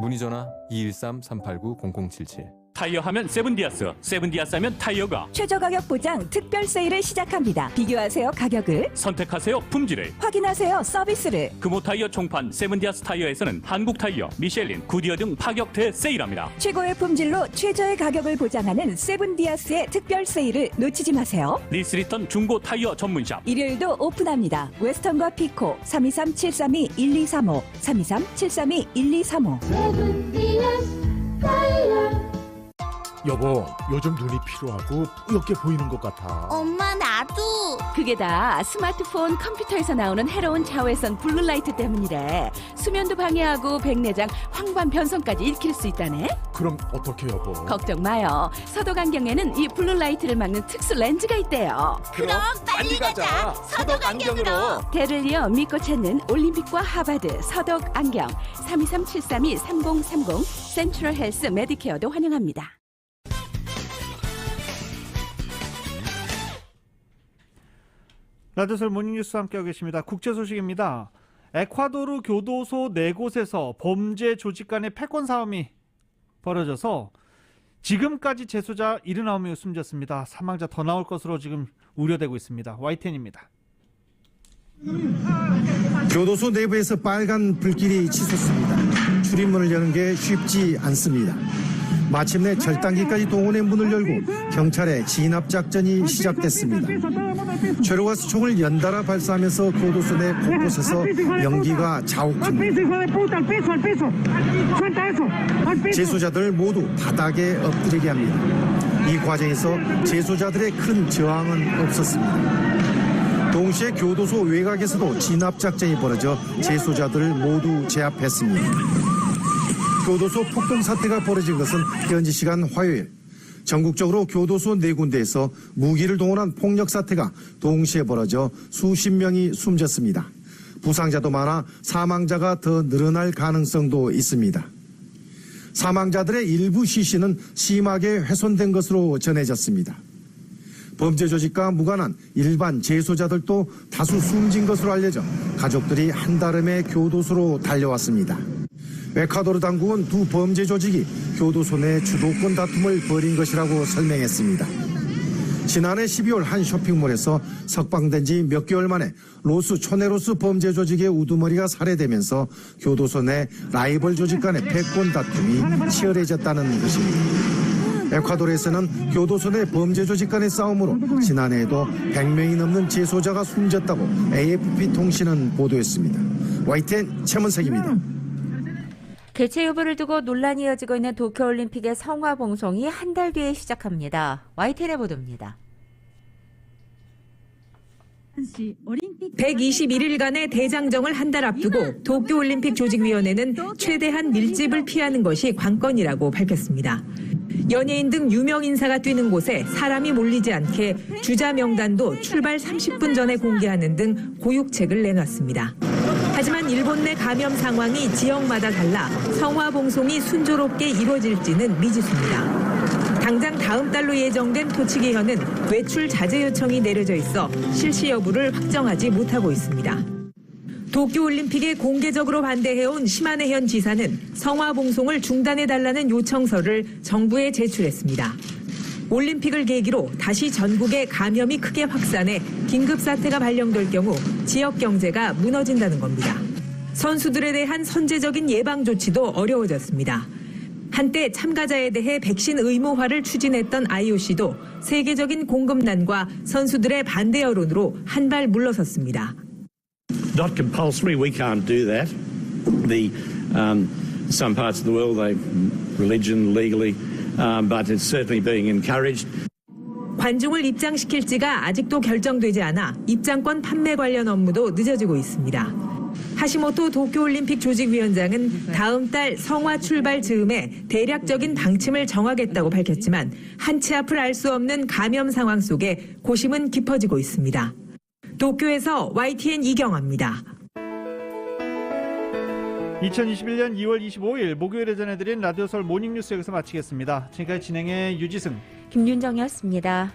문의 전화 213-389-0077. 타이어 하면 세븐디아스, 세븐디아스 하면 타이어가. 최저 가격 보장 특별 세일을 시작합니다. 비교하세요 가격을, 선택하세요 품질을, 확인하세요 서비스를. 금호 타이어 총판 세븐디아스 타이어에서는 한국 타이어, 미셸린, 구디어 등 파격 대세일합니다. 최고의 품질로 최저의 가격을 보장하는 세븐디아스의 특별 세일을 놓치지 마세요. 리스리턴 중고 타이어 전문샵. 일요일도 오픈합니다. 웨스턴과 피코 323-732-1235 323-732-1235. 여보, 요즘 눈이 피로하고 뿌옇게 보이는 것 같아. 엄마, 나도. 그게 다 스마트폰, 컴퓨터에서 나오는 해로운 자외선 블루라이트 때문이래. 수면도 방해하고 백내장, 황반 변성까지 일으킬 수 있다네. 그럼 어떻게 여보? 걱정 마요. 서독 안경에는 이 블루라이트를 막는 특수 렌즈가 있대요. 그럼 빨리 가자. 서독 안경으로. 대를 이어 믿고 찾는 올림픽과 하버드 서독 안경 323-732-3030 센트럴 헬스 메디케어도 환영합니다. 라디오설 모닝뉴스와 함께하고 계십니다. 국제 소식입니다. 에콰도르 교도소 4곳에서 범죄 조직 간의 패권 싸움이 벌어져서 지금까지 재소자 79명이 숨졌습니다. 사망자 더 나올 것으로 지금 우려되고 있습니다. YTN입니다. 교도소 내부에서 빨간 불길이 치솟습니다. 출입문을 여는 게 쉽지 않습니다. 마침내 절단기까지 동원해 문을 열고 경찰의 진압작전이 시작됐습니다. 최루가 수총을 연달아 발사하면서 교도소 내 곳곳에서 연기가 자욱합니다. 재소자들 모두 바닥에 엎드리게 합니다. 이 과정에서 재소자들의 큰 저항은 없었습니다. 동시에 교도소 외곽에서도 진압작전이 벌어져 재소자들을 모두 제압했습니다. 교도소 폭동 사태가 벌어진 것은 현지 시간 화요일 전국적으로 교도소 4군데에서 무기를 동원한 폭력 사태가 동시에 벌어져 수십 명이 숨졌습니다. 부상자도 많아 사망자가 더 늘어날 가능성도 있습니다. 사망자들의 일부 시신은 심하게 훼손된 것으로 전해졌습니다. 범죄 조직과 무관한 일반 재소자들도 다수 숨진 것으로 알려져 가족들이 한달음에 교도소로 달려왔습니다. 에콰도르 당국은 두 범죄 조직이 교도소 내 주도권 다툼을 벌인 것이라고 설명했습니다. 지난해 12월 한 쇼핑몰에서 석방된 지 몇 개월 만에 로스 초네로스 범죄 조직의 우두머리가 살해되면서 교도소 내 라이벌 조직 간의 패권 다툼이 치열해졌다는 것입니다. 에콰도르에서는 교도소 내 범죄 조직 간의 싸움으로 지난해에도 100명이 넘는 재소자가 숨졌다고 AFP 통신은 보도했습니다. YTN 최문석입니다. 개최 여부를 두고 논란이 이어지고 있는 도쿄올림픽의 성화봉송이 한 달 뒤에 시작합니다. YTN의 보도입니다. 121일간의 대장정을 한 달 앞두고 도쿄올림픽 조직위원회는 최대한 밀집을 피하는 것이 관건이라고 밝혔습니다. 연예인 등 유명 인사가 뛰는 곳에 사람이 몰리지 않게 주자 명단도 출발 30분 전에 공개하는 등 고육책을 내놨습니다. 하지만 일본 내 감염 상황이 지역마다 달라 성화봉송이 순조롭게 이루어질지는 미지수입니다. 당장 다음 달로 예정된 토치기현은 외출 자제 요청이 내려져 있어 실시 여부를 확정하지 못하고 있습니다. 도쿄올림픽에 공개적으로 반대해온 시마네현 지사는 성화봉송을 중단해달라는 요청서를 정부에 제출했습니다. 올림픽을 계기로 다시 전국에 감염이 크게 확산해 긴급사태가 발령될 경우 지역 경제가 무너진다는 겁니다. 선수들에 대한 선제적인 예방 조치도 어려워졌습니다. 한때 참가자에 대해 백신 의무화를 추진했던 IOC도 세계적인 공급난과 선수들의 반대 여론으로 한 발 물러섰습니다. Not compulsory, we can't do that. Some parts of the world, religion legally, but it's certainly being encouraged. 관중을 입장시킬지가 아직도 결정되지 않아 입장권 판매 관련 업무도 늦어지고 있습니다. 하시모토 도쿄올림픽 조직위원장은 다음 달 성화 출발 즈음에 대략적인 방침을 정하겠다고 밝혔지만 한치 앞을 알 수 없는 감염 상황 속에 고심은 깊어지고 있습니다. 도쿄에서 YTN 이경아입니다. 2021년 2월 25일 목요일에 전해드린 라디오서울 모닝뉴스 여기서 마치겠습니다. 지금까지 진행의 유지승, 김윤정이었습니다.